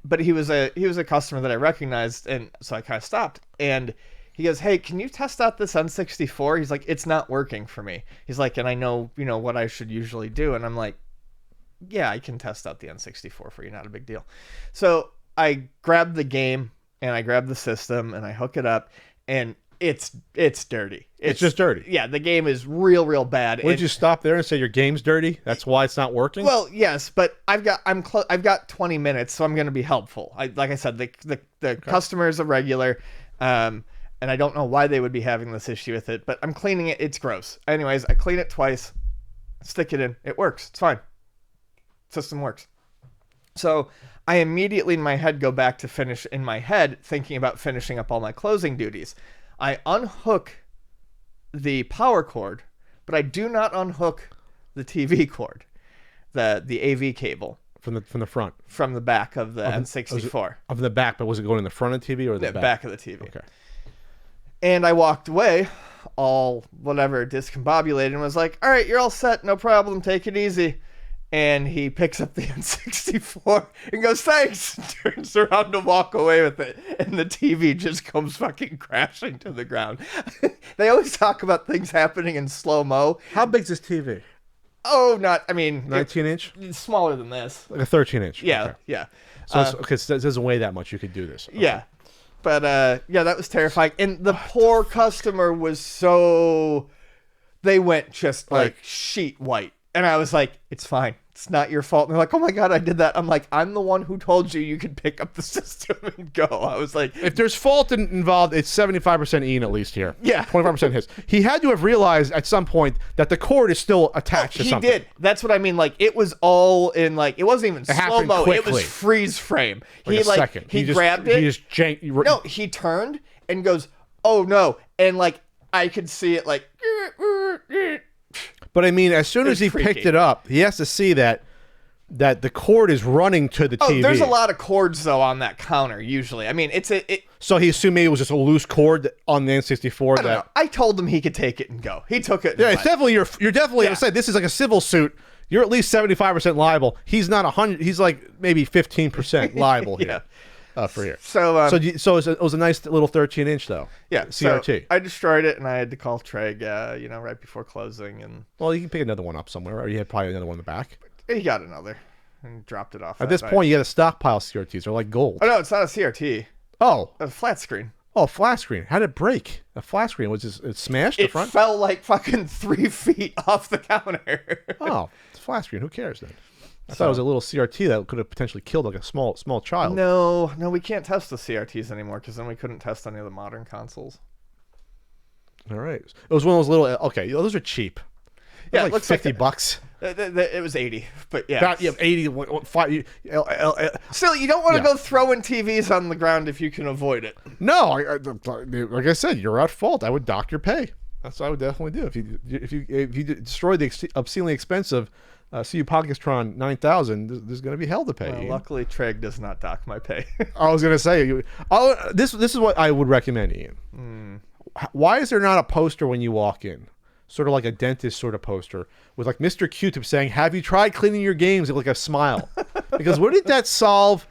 But he was a customer that I recognized, and so I kind of stopped. And he goes, hey, can you test out this N64? He's like, it's not working for me. He's like, and I know, what I should usually do. And I'm like, yeah, I can test out the N64 for you, not a big deal. So I grab the game, and I grab the system, and I hook it up, and it's dirty.
It's just dirty.
Yeah, the game is real bad.
Would you stop there and say your game's dirty? That's why it's not working?
Well, yes, but I've got 20 minutes, so I'm going to be helpful. Like I said, the customer is a regular, and I don't know why they would be having this issue with it, but I'm cleaning it. It's gross. Anyways, I clean it twice, stick it in. It works. It's fine. System works. So I immediately in my head go back to thinking about finishing up all my closing duties. I unhook the power cord, but I do not unhook the TV cord, the AV cable
from the front,
from the back of the N64.
Of the back, but was it going in the front of the TV or the
back of the TV?
Okay.
And I walked away, all whatever discombobulated, and was like, "All right, you're all set, no problem. Take it easy." And he picks up the N64 and goes, thanks, and turns around to walk away with it. And the TV just comes fucking crashing to the ground. They always talk about things happening in slow-mo.
How big's this TV?
Oh, 19-inch?
It's
smaller than this.
Like a 13-inch?
Yeah,
okay.
Yeah.
So it doesn't weigh that much. You could do this. Okay.
Yeah. But, that was terrifying. And the poor customer was so... They went just like sheet white. And I was like, it's fine. It's not your fault. And they're like, oh my God, I did that. I'm like, I'm the one who told you could pick up the system and go. I was like,
if there's fault involved, it's 75% Ian at least here.
Yeah.
25% his. He had to have realized at some point that the cord is still attached to something.
He did. That's what I mean. Like, it was all in, like, it wasn't even slow-mo. It was freeze frame. He grabbed it. No, he turned and goes, oh no. And like, I could see it like...
But I mean, as soon as he picked it up, he has to see that that the cord is running to the TV.
Oh, there's a lot of cords though on that counter usually. I mean,
So he assumed maybe it was just a loose cord on the N64.
I don't know. I told him he could take it and go. He took it.
Yeah, it's definitely you're definitely.
Yeah.
I said this is like a civil suit. You're at least 75% liable. He's not 100. He's like maybe 15% liable here. For here.
So
it was a nice little 13-inch though.
Yeah,
CRT.
So I destroyed it and I had to call Treg, right before closing, and
Well, you can pick another one up somewhere, or you had probably another one in the back.
he got another and dropped it off.
At this point, you got to stockpile CRTs. They're like gold.
Oh no, it's not a CRT.
Oh,
A flat screen.
oh, flat screen. How did it break? A flat screen was just it smashed the
It
front.
fell like fucking 3 feet off the counter.
Oh, it's a flat screen. Who cares then? I thought it was a little CRT that could have potentially killed like a small child.
No, we can't test the CRTs anymore because then we couldn't test any of the modern consoles.
All right. It was one of those little. Okay, those are cheap.
Yeah,
Like
it looks like
$50.
It was 80, but yeah.
About 80. 5.
Still, you don't want to
Yeah.
go throwing TVs on the ground if you can avoid it.
No, like I said, you're at fault. I would dock your pay. That's what I would definitely do if you destroy the obscenely expensive CU Podcastron 9000. There's going to be hell to pay.
Well,
Ian.
luckily, Treg does not dock my pay.
I was going to say, this is what I would recommend, Ian. Why is there not a poster when you walk in? Sort of like a dentist sort of poster with like Mr. Q-Tip saying, "Have you tried cleaning your games?" with like a smile. Because wouldn't that solve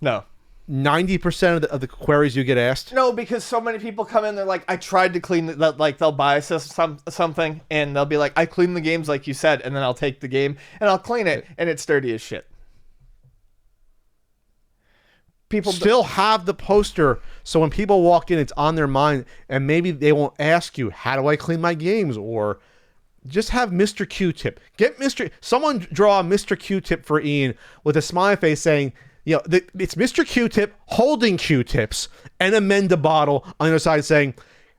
No.
90% of the queries you get asked?
No, because so many people come in, they're like, I tried to clean that. Like, they'll buy something, and they'll be like, I cleaned the games like you said, and then I'll take the game, and I'll clean it, and it's dirty as shit. People
Still have the poster, so when people walk in, it's on their mind, and maybe they won't ask you, "How do I clean my games?" Or just have Mr. Q-Tip. Someone draw a Mr. Q-Tip for Ian with a smiley face saying, it's Mr. Q-Tip holding Q-tips and a Menda bottle on the other side saying,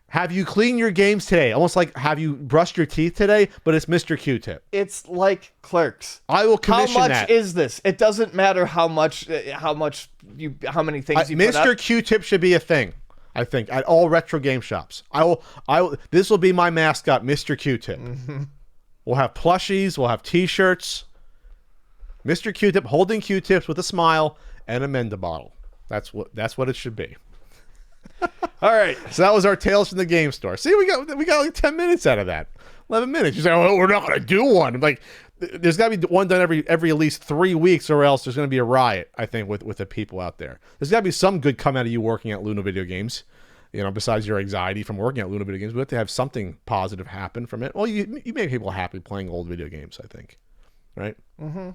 "Have you cleaned your games today?" Almost like, "Have you brushed your teeth today?" But it's Mr. Q-Tip.
It's like Clerks.
I will commission
How much
that.
is this? It doesn't matter how many things you put
Mr.
up.
Q-Tip should be a thing, I think, at all retro game shops. This will be my mascot, Mr. Q-Tip.
Mm-hmm.
We'll have plushies, we'll have t-shirts. Mr. Q-Tip holding Q-tips with a smile and a Menda bottle. That's what it should be.
All right.
So that was our Tales from the Game Store. See, we got like 10 minutes out of that. 11 minutes. You say, "Oh, we're not going to do one." Like, there's got to be one done every at least 3 weeks, or else there's going to be a riot, I think, with the people out there. There's got to be some good come out of you working at Luna Video Games. Besides your anxiety from working at Luna Video Games, we have to have something positive happen from it. Well, you make people happy playing old video games, I think. Right? Mm-hmm.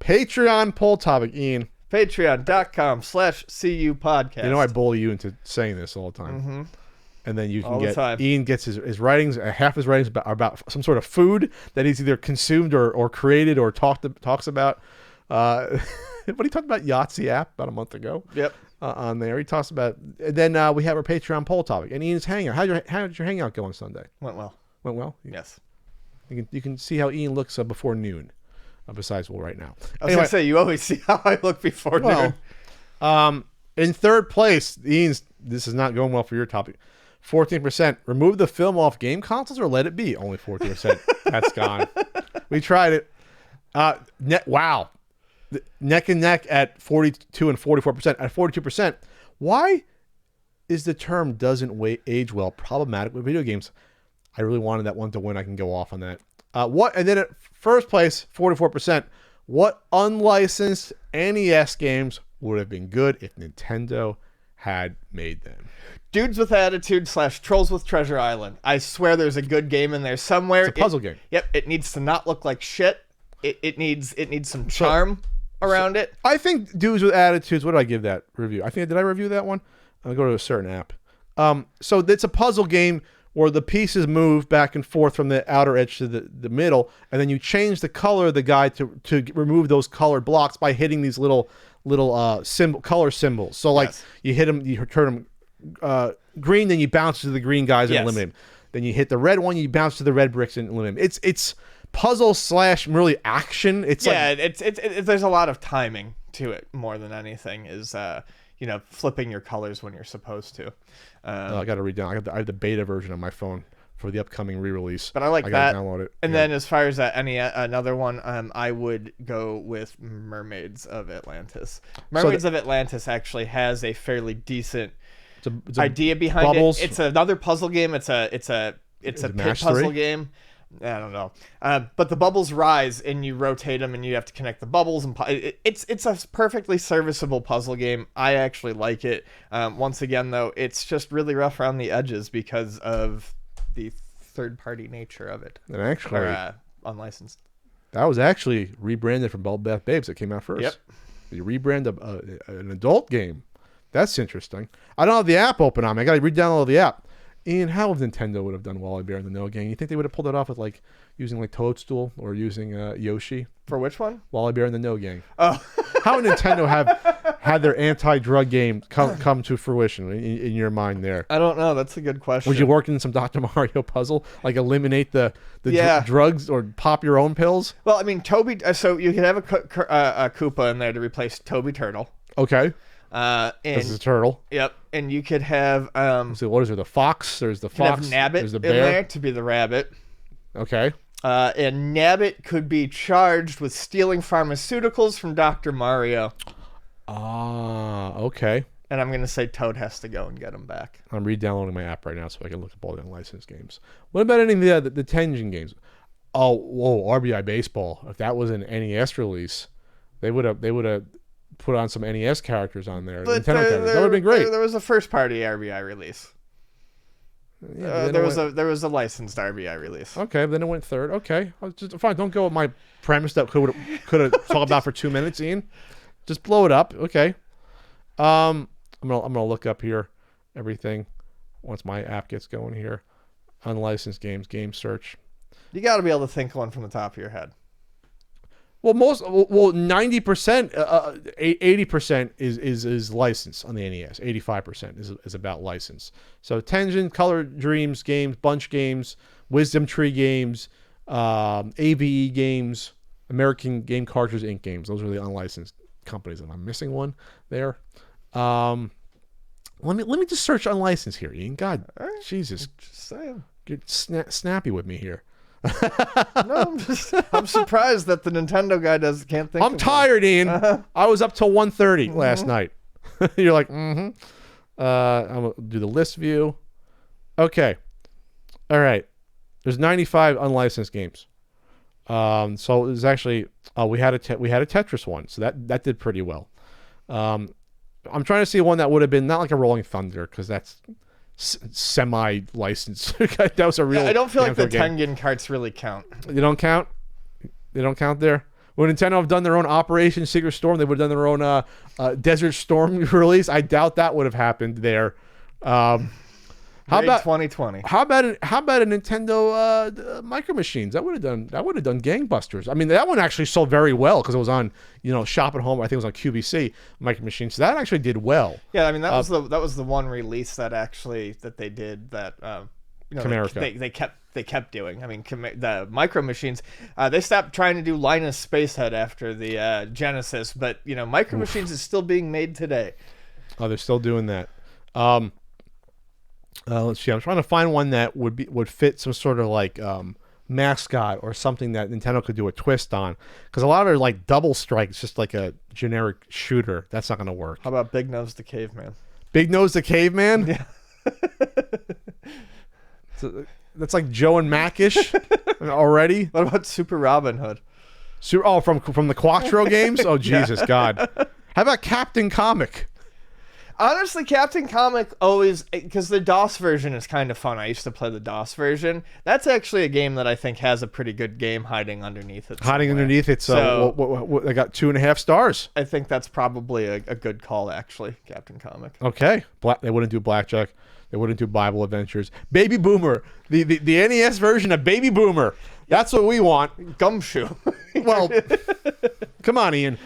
Patreon poll topic, Ian.
Patreon.com/CU podcast.
I bully you into saying this all the time.
Mm-hmm.
And then you can
All the
get
time.
Ian gets his writings. Half his writings are about some sort of food that he's either consumed or created or talks about. But he talked about Yahtzee app about a month ago.
Yep.
On there, he talks about. And then we have our Patreon poll topic and Ian's hangout. How did your hangout go on Sunday?
Went well.
Went well.
Yes.
You can see how Ian looks before noon. Besides, right now.
I was gonna say, you always see how I look before noon.
In third place, Ian's. This is not going well for your topic. 14%. Remove the film off game consoles or let it be. Only 14%. That's gone. We tried it. Wow. Neck and neck at 42 and 44%. At 42%. Why is the term "doesn't age well" problematic with video games? I really wanted that one to win. I can go off on that. And then at first place, 44%. What unlicensed NES games would have been good if Nintendo had made them?
Dudes with Attitude / Trolls with Treasure Island. I swear there's a good game in there somewhere.
It's a puzzle game.
Yep. It needs to not look like shit. It needs some charm around it.
I think Dudes with Attitudes. What did I give that review? Did I review that one? I'll go to a certain app. So it's a puzzle game where the pieces move back and forth from the outer edge to the middle, and then you change the color of the guy to remove those colored blocks by hitting these little color symbols. So like you hit them, you turn them green, then you bounce to the green guys and eliminate them. Then you hit the red one, you bounce to the red bricks and eliminate them. It's puzzle / really action. It's
there's a lot of timing to it more than anything. Is flipping your colors when you're supposed to.
I got to read down. I have the beta version on my phone for the upcoming re-release.
But I like
gotta
that.
download it.
And
Yeah.
then as far as another one, I would go with Mermaids of Atlantis. Mermaids of Atlantis actually has a fairly decent
it's a
idea behind
Bubbles.
it. It's another puzzle game. It's a pit
Match
puzzle
3?
game. I don't know, but the bubbles rise and you rotate them and you have to connect the bubbles and it's a perfectly serviceable puzzle game. I actually like it. Once again, though, it's just really rough around the edges because of the third-party nature of it.
And actually,
Or, unlicensed.
that was actually rebranded from Bubble Bath Babes. That came out first.
Yep.
You rebrand an adult game. That's interesting. I don't have the app open on me. I got to re-download the app. Ian, how Nintendo would have done Wally Bear in the No Gang? You think they would have pulled it off with like using like Toadstool or using Yoshi?
For which one?
Wally Bear in the No Gang.
Oh,
How would Nintendo have had their anti-drug game come to fruition in your mind there?
I don't know. That's a good question.
Would you work in some Dr. Mario puzzle, like eliminate the
Yeah.
drugs or pop your own pills?
Well, I mean, Toby. So you could have a Koopa in there to replace Toby Turtle.
Okay,
And
this is a turtle.
yep, and you could have
So what is there? The fox. There's the
could have
fox.
Nabbit
There's the
in
bear.
there to be the rabbit.
Okay.
And Nabbit could be charged with stealing pharmaceuticals from Dr. Mario.
Ah, okay.
And I'm gonna say Toad has to go and get him back.
I'm re-downloading my app right now so I can look up all the unlicensed games. What about any of the Tengen games? Oh, whoa, RBI Baseball. If that was an NES release, they would have put on some NES characters on there.
But
Nintendo characters. That would have been great.
There was a first party RBI release.
Yeah,
There was a licensed RBI release.
Okay, then it went third. Okay, I was just fine. Don't go with my premise that could have talked about for 2 minutes, Ian. Just blow it up. Okay. I'm gonna look up here everything once my app gets going here. Unlicensed games, game search.
You got to be able to think one from the top of your head.
Well, 90%, 80% is licensed on the NES. 85% is about license. So Tengen, Color Dreams games, Bunch games, Wisdom Tree games, AVE games, American Game Cartridge Inc. games. Those are the unlicensed companies. And I'm missing one there. Let me just search unlicensed here, Ian. God,
All right.
Jesus,
Just saying.
get snappy with me here.
No, I'm surprised that the Nintendo guy can't think.
I'm
of
tired, Ian. I was up till 1:30 last night. You're like, I'm gonna do the list view. Okay, all right. There's 95 unlicensed games. So there's actually we had a Tetris one, so that did pretty well. I'm trying to see one that would have been not like a Rolling Thunder because that's semi-licensed. That was a real.
I don't feel like the
game.
Tengen carts really count.
They don't count. They don't count there. Would Nintendo have done their own Operation Secret Storm? They would have done their own Desert Storm release. I doubt that would have happened there. How
Raid
about
2020?
how about a Nintendo Micro Machines? That would have done gangbusters. I mean, that one actually sold very well because it was on Shop at Home. I think it was on QVC Micro Machines. So that actually did well.
Yeah, I mean that was the one release that they did that.
Comerica.
They kept doing. I mean, the Micro Machines. They stopped trying to do Linus Spacehead after the Genesis, but Micro Machines is still being made today.
Oh, they're still doing that. Let's see. I'm trying to find one that would fit some sort of like mascot or something that Nintendo could do a twist on. Because a lot of it, like Double Strike, it's just like a generic shooter. That's not going to work.
How about Big Nose the Caveman?
Big Nose the Caveman?
Yeah.
So, that's like Joe and Mac-ish already.
What about Super Robin Hood?
From the Quattro games? Oh, Jesus, God. How about Captain Comic?
Honestly, Captain Comic always, because the DOS version is kind of fun. I used to play the DOS version. That's actually a game that I think has a pretty good game hiding underneath it.
Hiding underneath it. So I got 2.5 stars.
I think that's probably a good call, actually, Captain Comic.
Okay. They wouldn't do Blackjack. They wouldn't do Bible Adventures. Baby Boomer. The NES version of Baby Boomer. That's what we want.
Gumshoe.
Well, come on, Ian.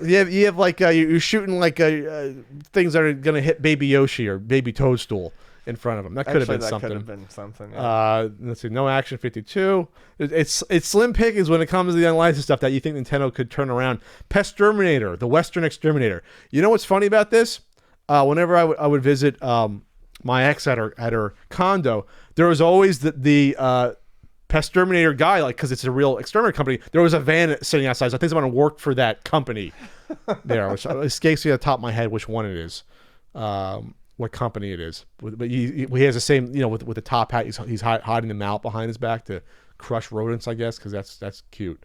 You have like you're shooting like things that are gonna hit Baby Yoshi or Baby Toadstool in front of them. That could have been something.
Could have been something. Yeah.
Let's see. No Action 52. It's slim pickings when it comes to the unlicensed stuff that you think Nintendo could turn around. Pestterminator, the Western Exterminator. You know what's funny about this? Whenever I would visit my ex at her condo, there was always the Exterminator guy, like, because it's a real exterminator company. There was a van sitting outside. So I think someone worked for that company there, which escapes me at the top of my head which one it is, what company it is. But he has the same, with the top hat. He's hiding the mouth behind his back to crush rodents, I guess, because that's cute.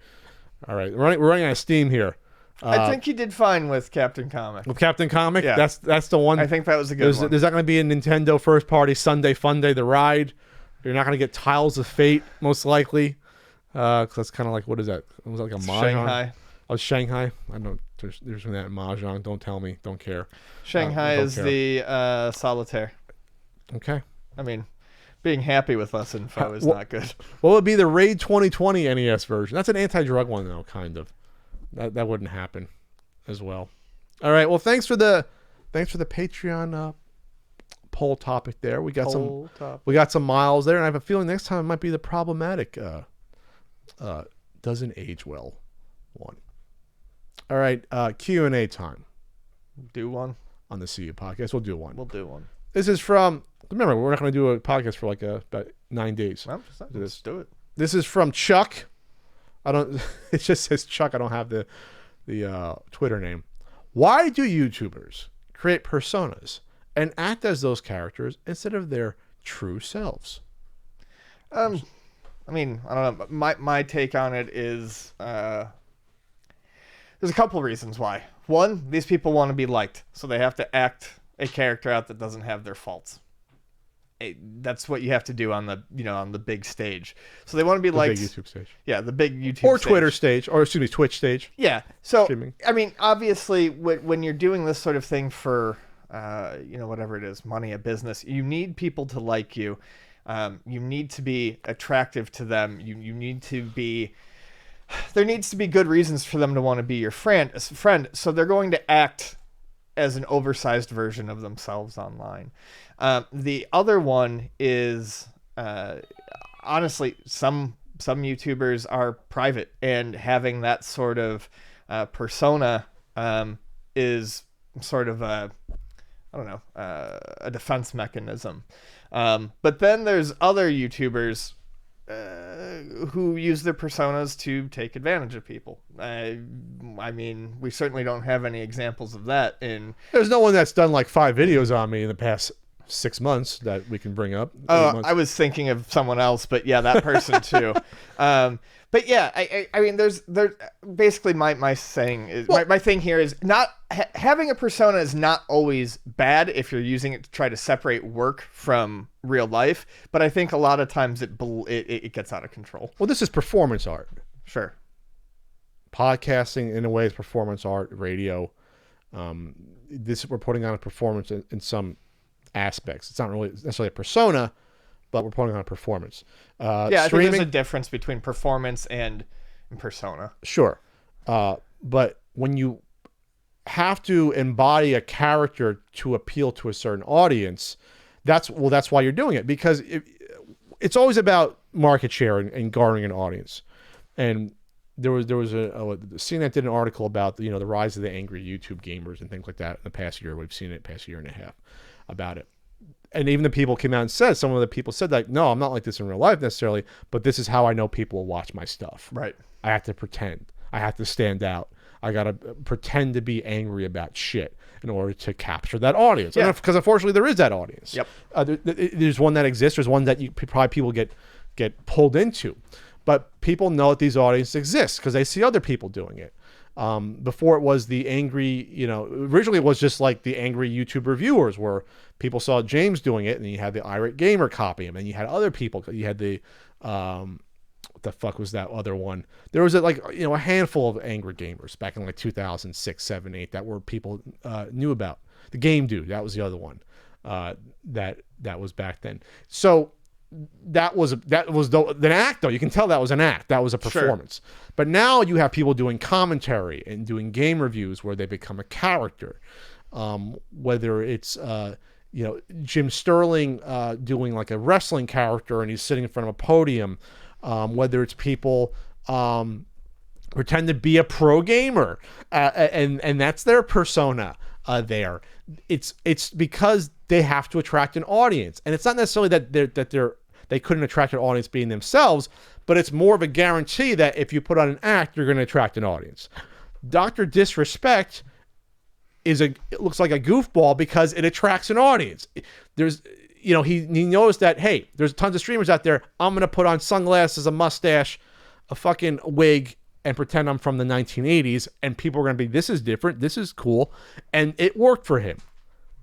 All right, we're running out of steam here.
I think he did fine with Captain Comic.
With Captain Comic,
Yeah.
that's the one.
I think that was a good one.
There's not going to be a Nintendo first party Sunday Fun Day the ride. You're not going to get Tiles of Fate most likely, because that's kind of like, what is that? It was like a mahjong.
Shanghai.
Oh, Shanghai. I don't know. There's that in mahjong. Don't tell me. Don't care.
Shanghai
don't
is
care.
the solitaire.
Okay.
I mean, being happy with less info is not good.
What would be the Raid 2020 NES version? That's an anti-drug one though, kind of. That wouldn't happen as well. All right. Well, thanks for the Patreon poll topic there. We got some miles there, and I have a feeling next time it might be the problematic doesn't age well one. All right, Q&A time
Do one.
on the CU podcast. We'll do one.
We'll do one.
This is from, remember, we're not going to do a podcast for like about 9 days.
Well, let's do it.
This is from Chuck. It just says Chuck. I don't have the Twitter name. Why do YouTubers create personas and act as those characters instead of their true selves?
I mean, I don't know. My take on it is there's a couple reasons why. One, these people want to be liked, so they have to act a character out that doesn't have their faults. That's what you have to do on the big stage. So they want to be liked.
The big YouTube stage.
Yeah, the big YouTube
Or
stage.
Twitter stage, or excuse me, Twitch stage.
Yeah. So
Streaming.
I mean, obviously, when you're doing this sort of thing for whatever it is, money, a business, you need people to like you. You need to be attractive to them. You need to be. There needs to be good reasons for them to want to be your friend. So they're going to act as an oversized version of themselves online. The other one is honestly, some YouTubers are private, and having that sort of persona is sort of a defense mechanism. But then there's other YouTubers who use their personas to take advantage of people. I mean, we certainly don't have any examples of that in.
There's no one that's done like 5 videos on me in the past 6 months that we can bring up.
Oh, I was thinking of someone else, but yeah, that person too. But yeah, I mean, there's basically my saying is my thing here is not having a persona is not always bad if you're using it to try to separate work from real life. But I think a lot of times it gets out of control.
Well, this is performance art.
Sure.
Podcasting in a way is performance art. Radio. We're putting on a performance in some aspects. It's not really necessarily a persona, but we're putting on a performance.
I think there's a difference between performance and persona.
Sure. But when you have to embody a character to appeal to a certain audience, that's why you're doing it, because it's always about market share and garnering an audience. And there was a CNET did an article about the rise of the angry YouTube gamers and things like that in the past year. We've seen it past year and a half about it. And even the people came out and said, some of the people said, like, no, I'm not like this in real life necessarily, but this is how I know people will watch my stuff.
Right.
I have to pretend. I have to stand out. I got to pretend to be angry about shit in order to capture that audience.
Yeah.
Because unfortunately there is that audience.
Yep.
There's one that exists. There's one that people get pulled into. But people know that these audiences exist because they see other people doing it. Before it was the angry, originally it was just like the angry YouTube reviewers where people saw James doing it, and you had the irate gamer copy him, and you had other people. You had the, what the fuck was that other one? There was a handful of angry gamers back in like 2006, 7, 8 that were people knew about. The Game Dude, that was the other one that was back then. So that was an act, though. You can tell that was an act. That was a performance. Sure. But now you have people doing commentary and doing game reviews where they become a character. Whether it's Jim Sterling doing like a wrestling character and he's sitting in front of a podium. Whether it's people pretend to be a pro gamer and that's their persona there. It's because they have to attract an audience, and it's not necessarily that they're they couldn't attract an audience being themselves, but it's more of a guarantee that if you put on an act, you're going to attract an audience. Dr. Disrespect it looks like a goofball because it attracts an audience. There's, he knows that, hey, there's tons of streamers out there. I'm going to put on sunglasses, a mustache, a fucking wig, and pretend I'm from the 1980s, and people are going to be, this is different, this is cool, and it worked for him.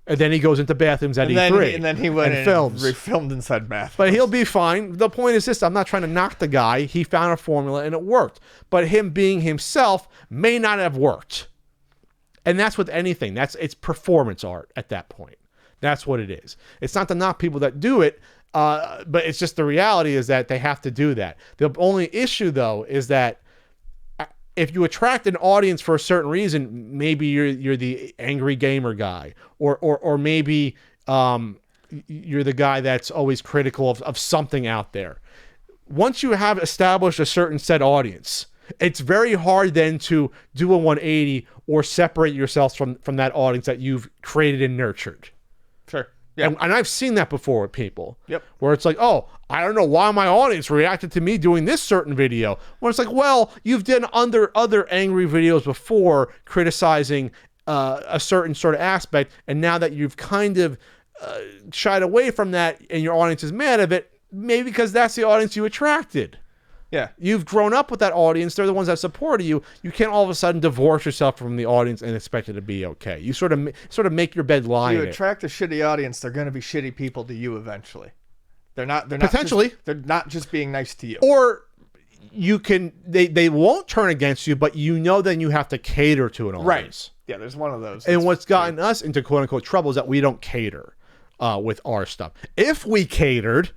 And then he goes into bathrooms at E3.
And then he went and filmed inside bathrooms.
But he'll be fine. The point is this, I'm not trying to knock the guy. He found a formula and it worked. But him being himself may not have worked. And that's with anything. It's performance art at that point. That's what it is. It's not to knock people that do it, but it's just the reality is that they have to do that. The only issue, though, is that if you attract an audience for a certain reason, maybe you're the angry gamer guy, or maybe you're the guy that's always critical of something out there. Once you have established a certain set audience, it's very hard then to do a 180 or separate yourselves from that audience that you've created and nurtured.
Sure. Yeah.
And I've seen that before with people.
Yep.
Where it's like, oh, I don't know why my audience reacted to me doing this certain video. Where it's like, well, you've done other angry videos before criticizing a certain sort of aspect, and now that you've kind of shied away from that and your audience is mad of it, maybe because that's the audience you attracted.
Yeah.
You've grown up with that audience. They're the ones that supported you. You can't all of a sudden divorce yourself from the audience and expect it to be okay. You sort of make your bed lie in it.
You attract a shitty audience, they're going to be shitty people to you eventually. They're not
Potentially.
they're not just being nice to you.
Or you can they won't turn against you, but then you have to cater to an audience.
Right. Yeah, there's one of those.
And what's gotten us into quote unquote trouble is that we don't cater with our stuff. If we catered,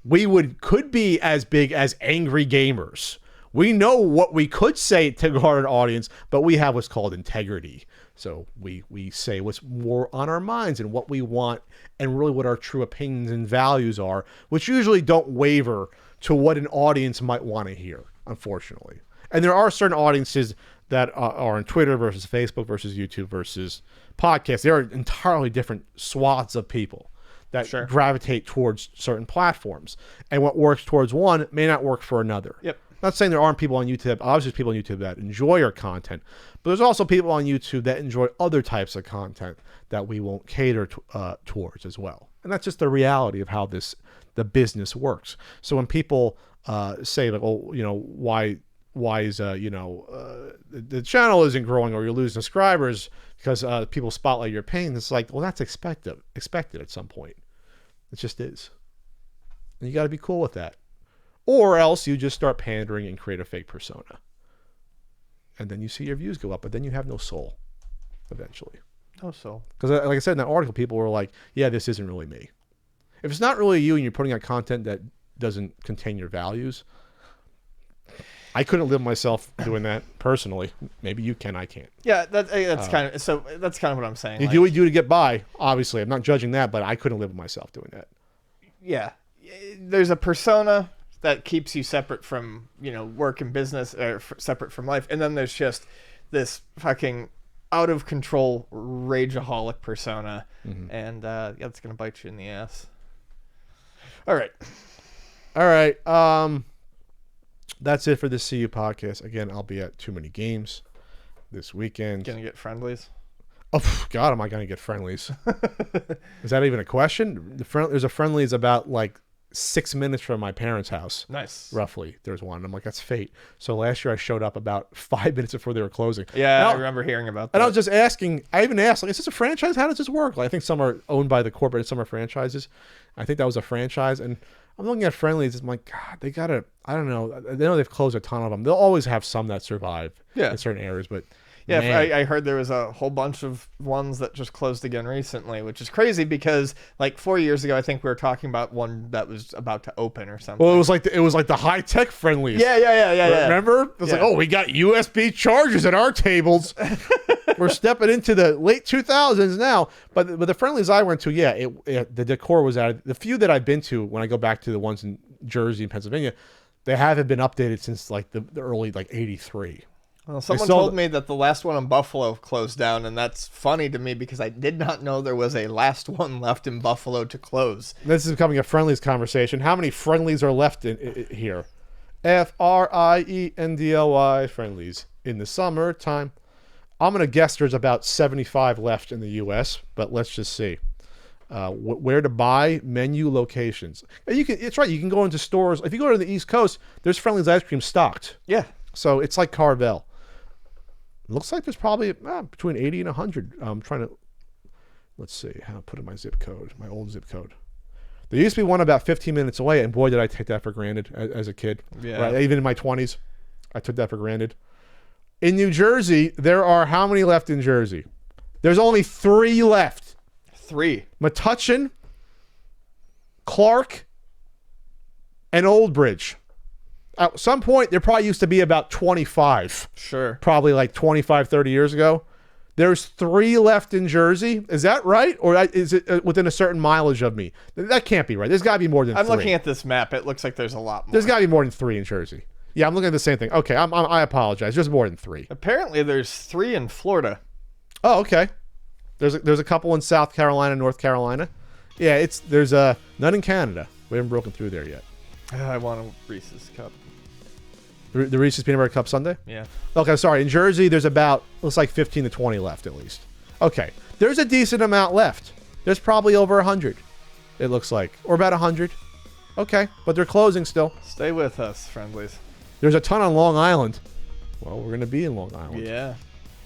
we could be as big as angry gamers. We know what we could say to garner an audience, but we have what's called integrity. So we say what's more on our minds and what we want and really what our true opinions and values are, which usually don't waver to what an audience might want to hear, unfortunately. And there are certain audiences that are on Twitter versus Facebook versus YouTube versus podcasts. There are entirely different swaths of people that gravitate towards certain platforms. And what works towards one may not work for another.
Yep.
Not saying there aren't people on YouTube. Obviously, there's people on YouTube that enjoy our content. But there's also people on YouTube that enjoy other types of content that we won't cater towards as well. And that's just the reality of how the business works. So when people say, like, well, why is the channel isn't growing or you're losing subscribers because people spotlight your pain, it's like, well, that's expected at some point. It just is. And you got to be cool with that. Or else you just start pandering and create a fake persona. And then you see your views go up, but then you have no soul eventually.
No soul.
Because like I said in that article, people were like, yeah, this isn't really me. If it's not really you and you're putting out content that doesn't contain your values, I couldn't live myself doing that personally. Maybe you can, I can't.
Yeah, that's kind of what I'm saying.
You do what you do to get by, obviously. I'm not judging that, but I couldn't live with myself doing that.
Yeah. There's a persona that keeps you separate from, work and business, or separate from life. And then there's just this fucking out of control rageaholic persona. Mm-hmm. And it's going to bite you in the ass. All right. That's it for this CU podcast. Again, I'll be at Too Many Games this weekend. Gonna get friendlies?
Oh, God, am I going to get friendlies? Is that even a question? There's a friendlies about like 6 minutes from my parents' house.
Nice.
Roughly. There's one. I'm like, that's fate. So last year I showed up about 5 minutes before they were closing.
Yeah, I remember hearing about that.
And I was just asking, I even asked, like, is this a franchise? How does this work? Like, I think some are owned by the corporate and some are franchises. I think that was a franchise. And I'm looking at friendlies. I'm like, God, they got to, I don't know. I know they've closed a ton of them. They'll always have some that survive in certain areas, but
yeah, I heard there was a whole bunch of ones that just closed again recently, which is crazy because like 4 years ago, I think we were talking about one that was about to open or something.
Well, it was like the high tech friendlies.
Yeah.
Remember? It was like, oh, we got USB chargers at our tables. We're stepping into the late 2000s now. But the friendlies I went to, the decor was out. The few that I've been to, when I go back to the ones in Jersey and Pennsylvania, they haven't been updated since like the early like 83.
Well, someone
saw
told me that the last one in Buffalo closed down, and that's funny to me because I did not know there was a last one left in Buffalo to close.
This is becoming a friendlies conversation. How many friendlies are left here? FRIENDLY friendlies in the summertime. I'm gonna guess there's about 75 left in the U.S., but let's just see. Where to buy, menu, locations. It's right. You can go into stores. If you go to the East Coast, there's Friendly's ice cream stocked.
Yeah.
So it's like Carvel. Looks like there's probably between 80 and 100. I'm trying to, let's see, how to put in my zip code, my old zip code. There used to be one about 15 minutes away, and boy, did I take that for granted as a kid.
Yeah.
Right? Even in my 20s, I took that for granted. In New Jersey, there are how many left in Jersey? There's only 3 left.
3.
Metuchen, Clark, and Old Bridge. At some point, there probably used to be about 25.
Sure.
Probably like 25, 30 years ago. There's 3 left in Jersey. Is that right? Or is it within a certain mileage of me? That can't be right. There's got to be more than 3.
I'm looking at this map. It looks like there's a lot more.
There's got to be more than 3 in Jersey. Yeah, I'm looking at the same thing. Okay, I apologize. There's more than 3.
Apparently, there's 3 in Florida.
Oh, okay. There's a couple in South Carolina, North Carolina. Yeah, there's none in Canada. We haven't broken through there yet.
I want a Reese's cup.
The Reese's Peanut Butter Cup Sundae?
Yeah.
Okay, sorry. In Jersey, there's about, looks like 15 to 20 left at least. Okay. There's a decent amount left. There's probably over 100, it looks like. Or about 100. Okay, but they're closing still.
Stay with us, friendlies.
There's a ton on Long Island. Well, we're going to be in Long Island.
Yeah.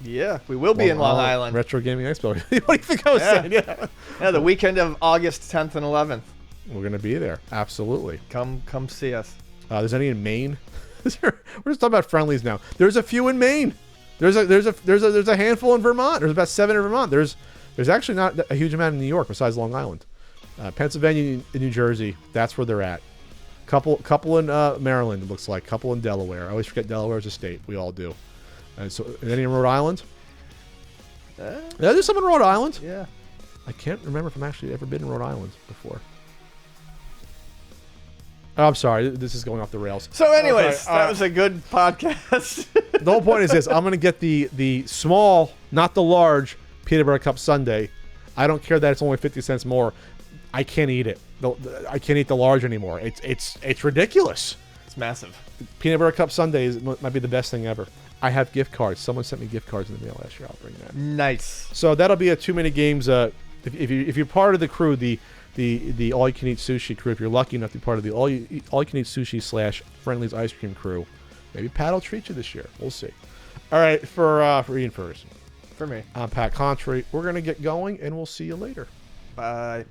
Yeah, we will be in Long Island.
Retro Gaming Expo. What do you think I was saying? Yeah.
Yeah, the weekend of August 10th and 11th.
We're going to be there. Absolutely.
Come see us.
There's any in Maine? We're just talking about friendlies now. There's a few in Maine. There's a handful in Vermont. There's about 7 in Vermont. There's actually not a huge amount in New York besides Long Island. Pennsylvania and New Jersey, that's where they're at. Couple in Maryland, it looks like. Couple in Delaware. I always forget Delaware's a state. We all do. And so, any in Rhode Island? Yeah, there's some in Rhode Island.
Yeah.
I can't remember if I'm actually ever been in Rhode Island before. Oh, I'm sorry. This is going off the rails.
So anyways, that was a good podcast.
The whole point is this. I'm going to get the small, not the large, peanut butter cup sundae. I don't care that it's only 50 cents more. I can't eat it. I can't eat the large anymore. It's ridiculous.
It's massive.
Peanut butter cup sundaes might be the best thing ever. I have gift cards. Someone sent me gift cards in the mail last year. I'll bring that.
Nice.
So that'll be a Too Many Games. If you're part of the crew, the all you can eat sushi crew, if you're lucky enough to be part of the all you can eat sushi / Friendly's ice cream crew, maybe Pat will treat you this year. We'll see. All right, for Ian Ferguson.
For me.
I'm Pat Contry. We're gonna get going, and we'll see you later.
Bye.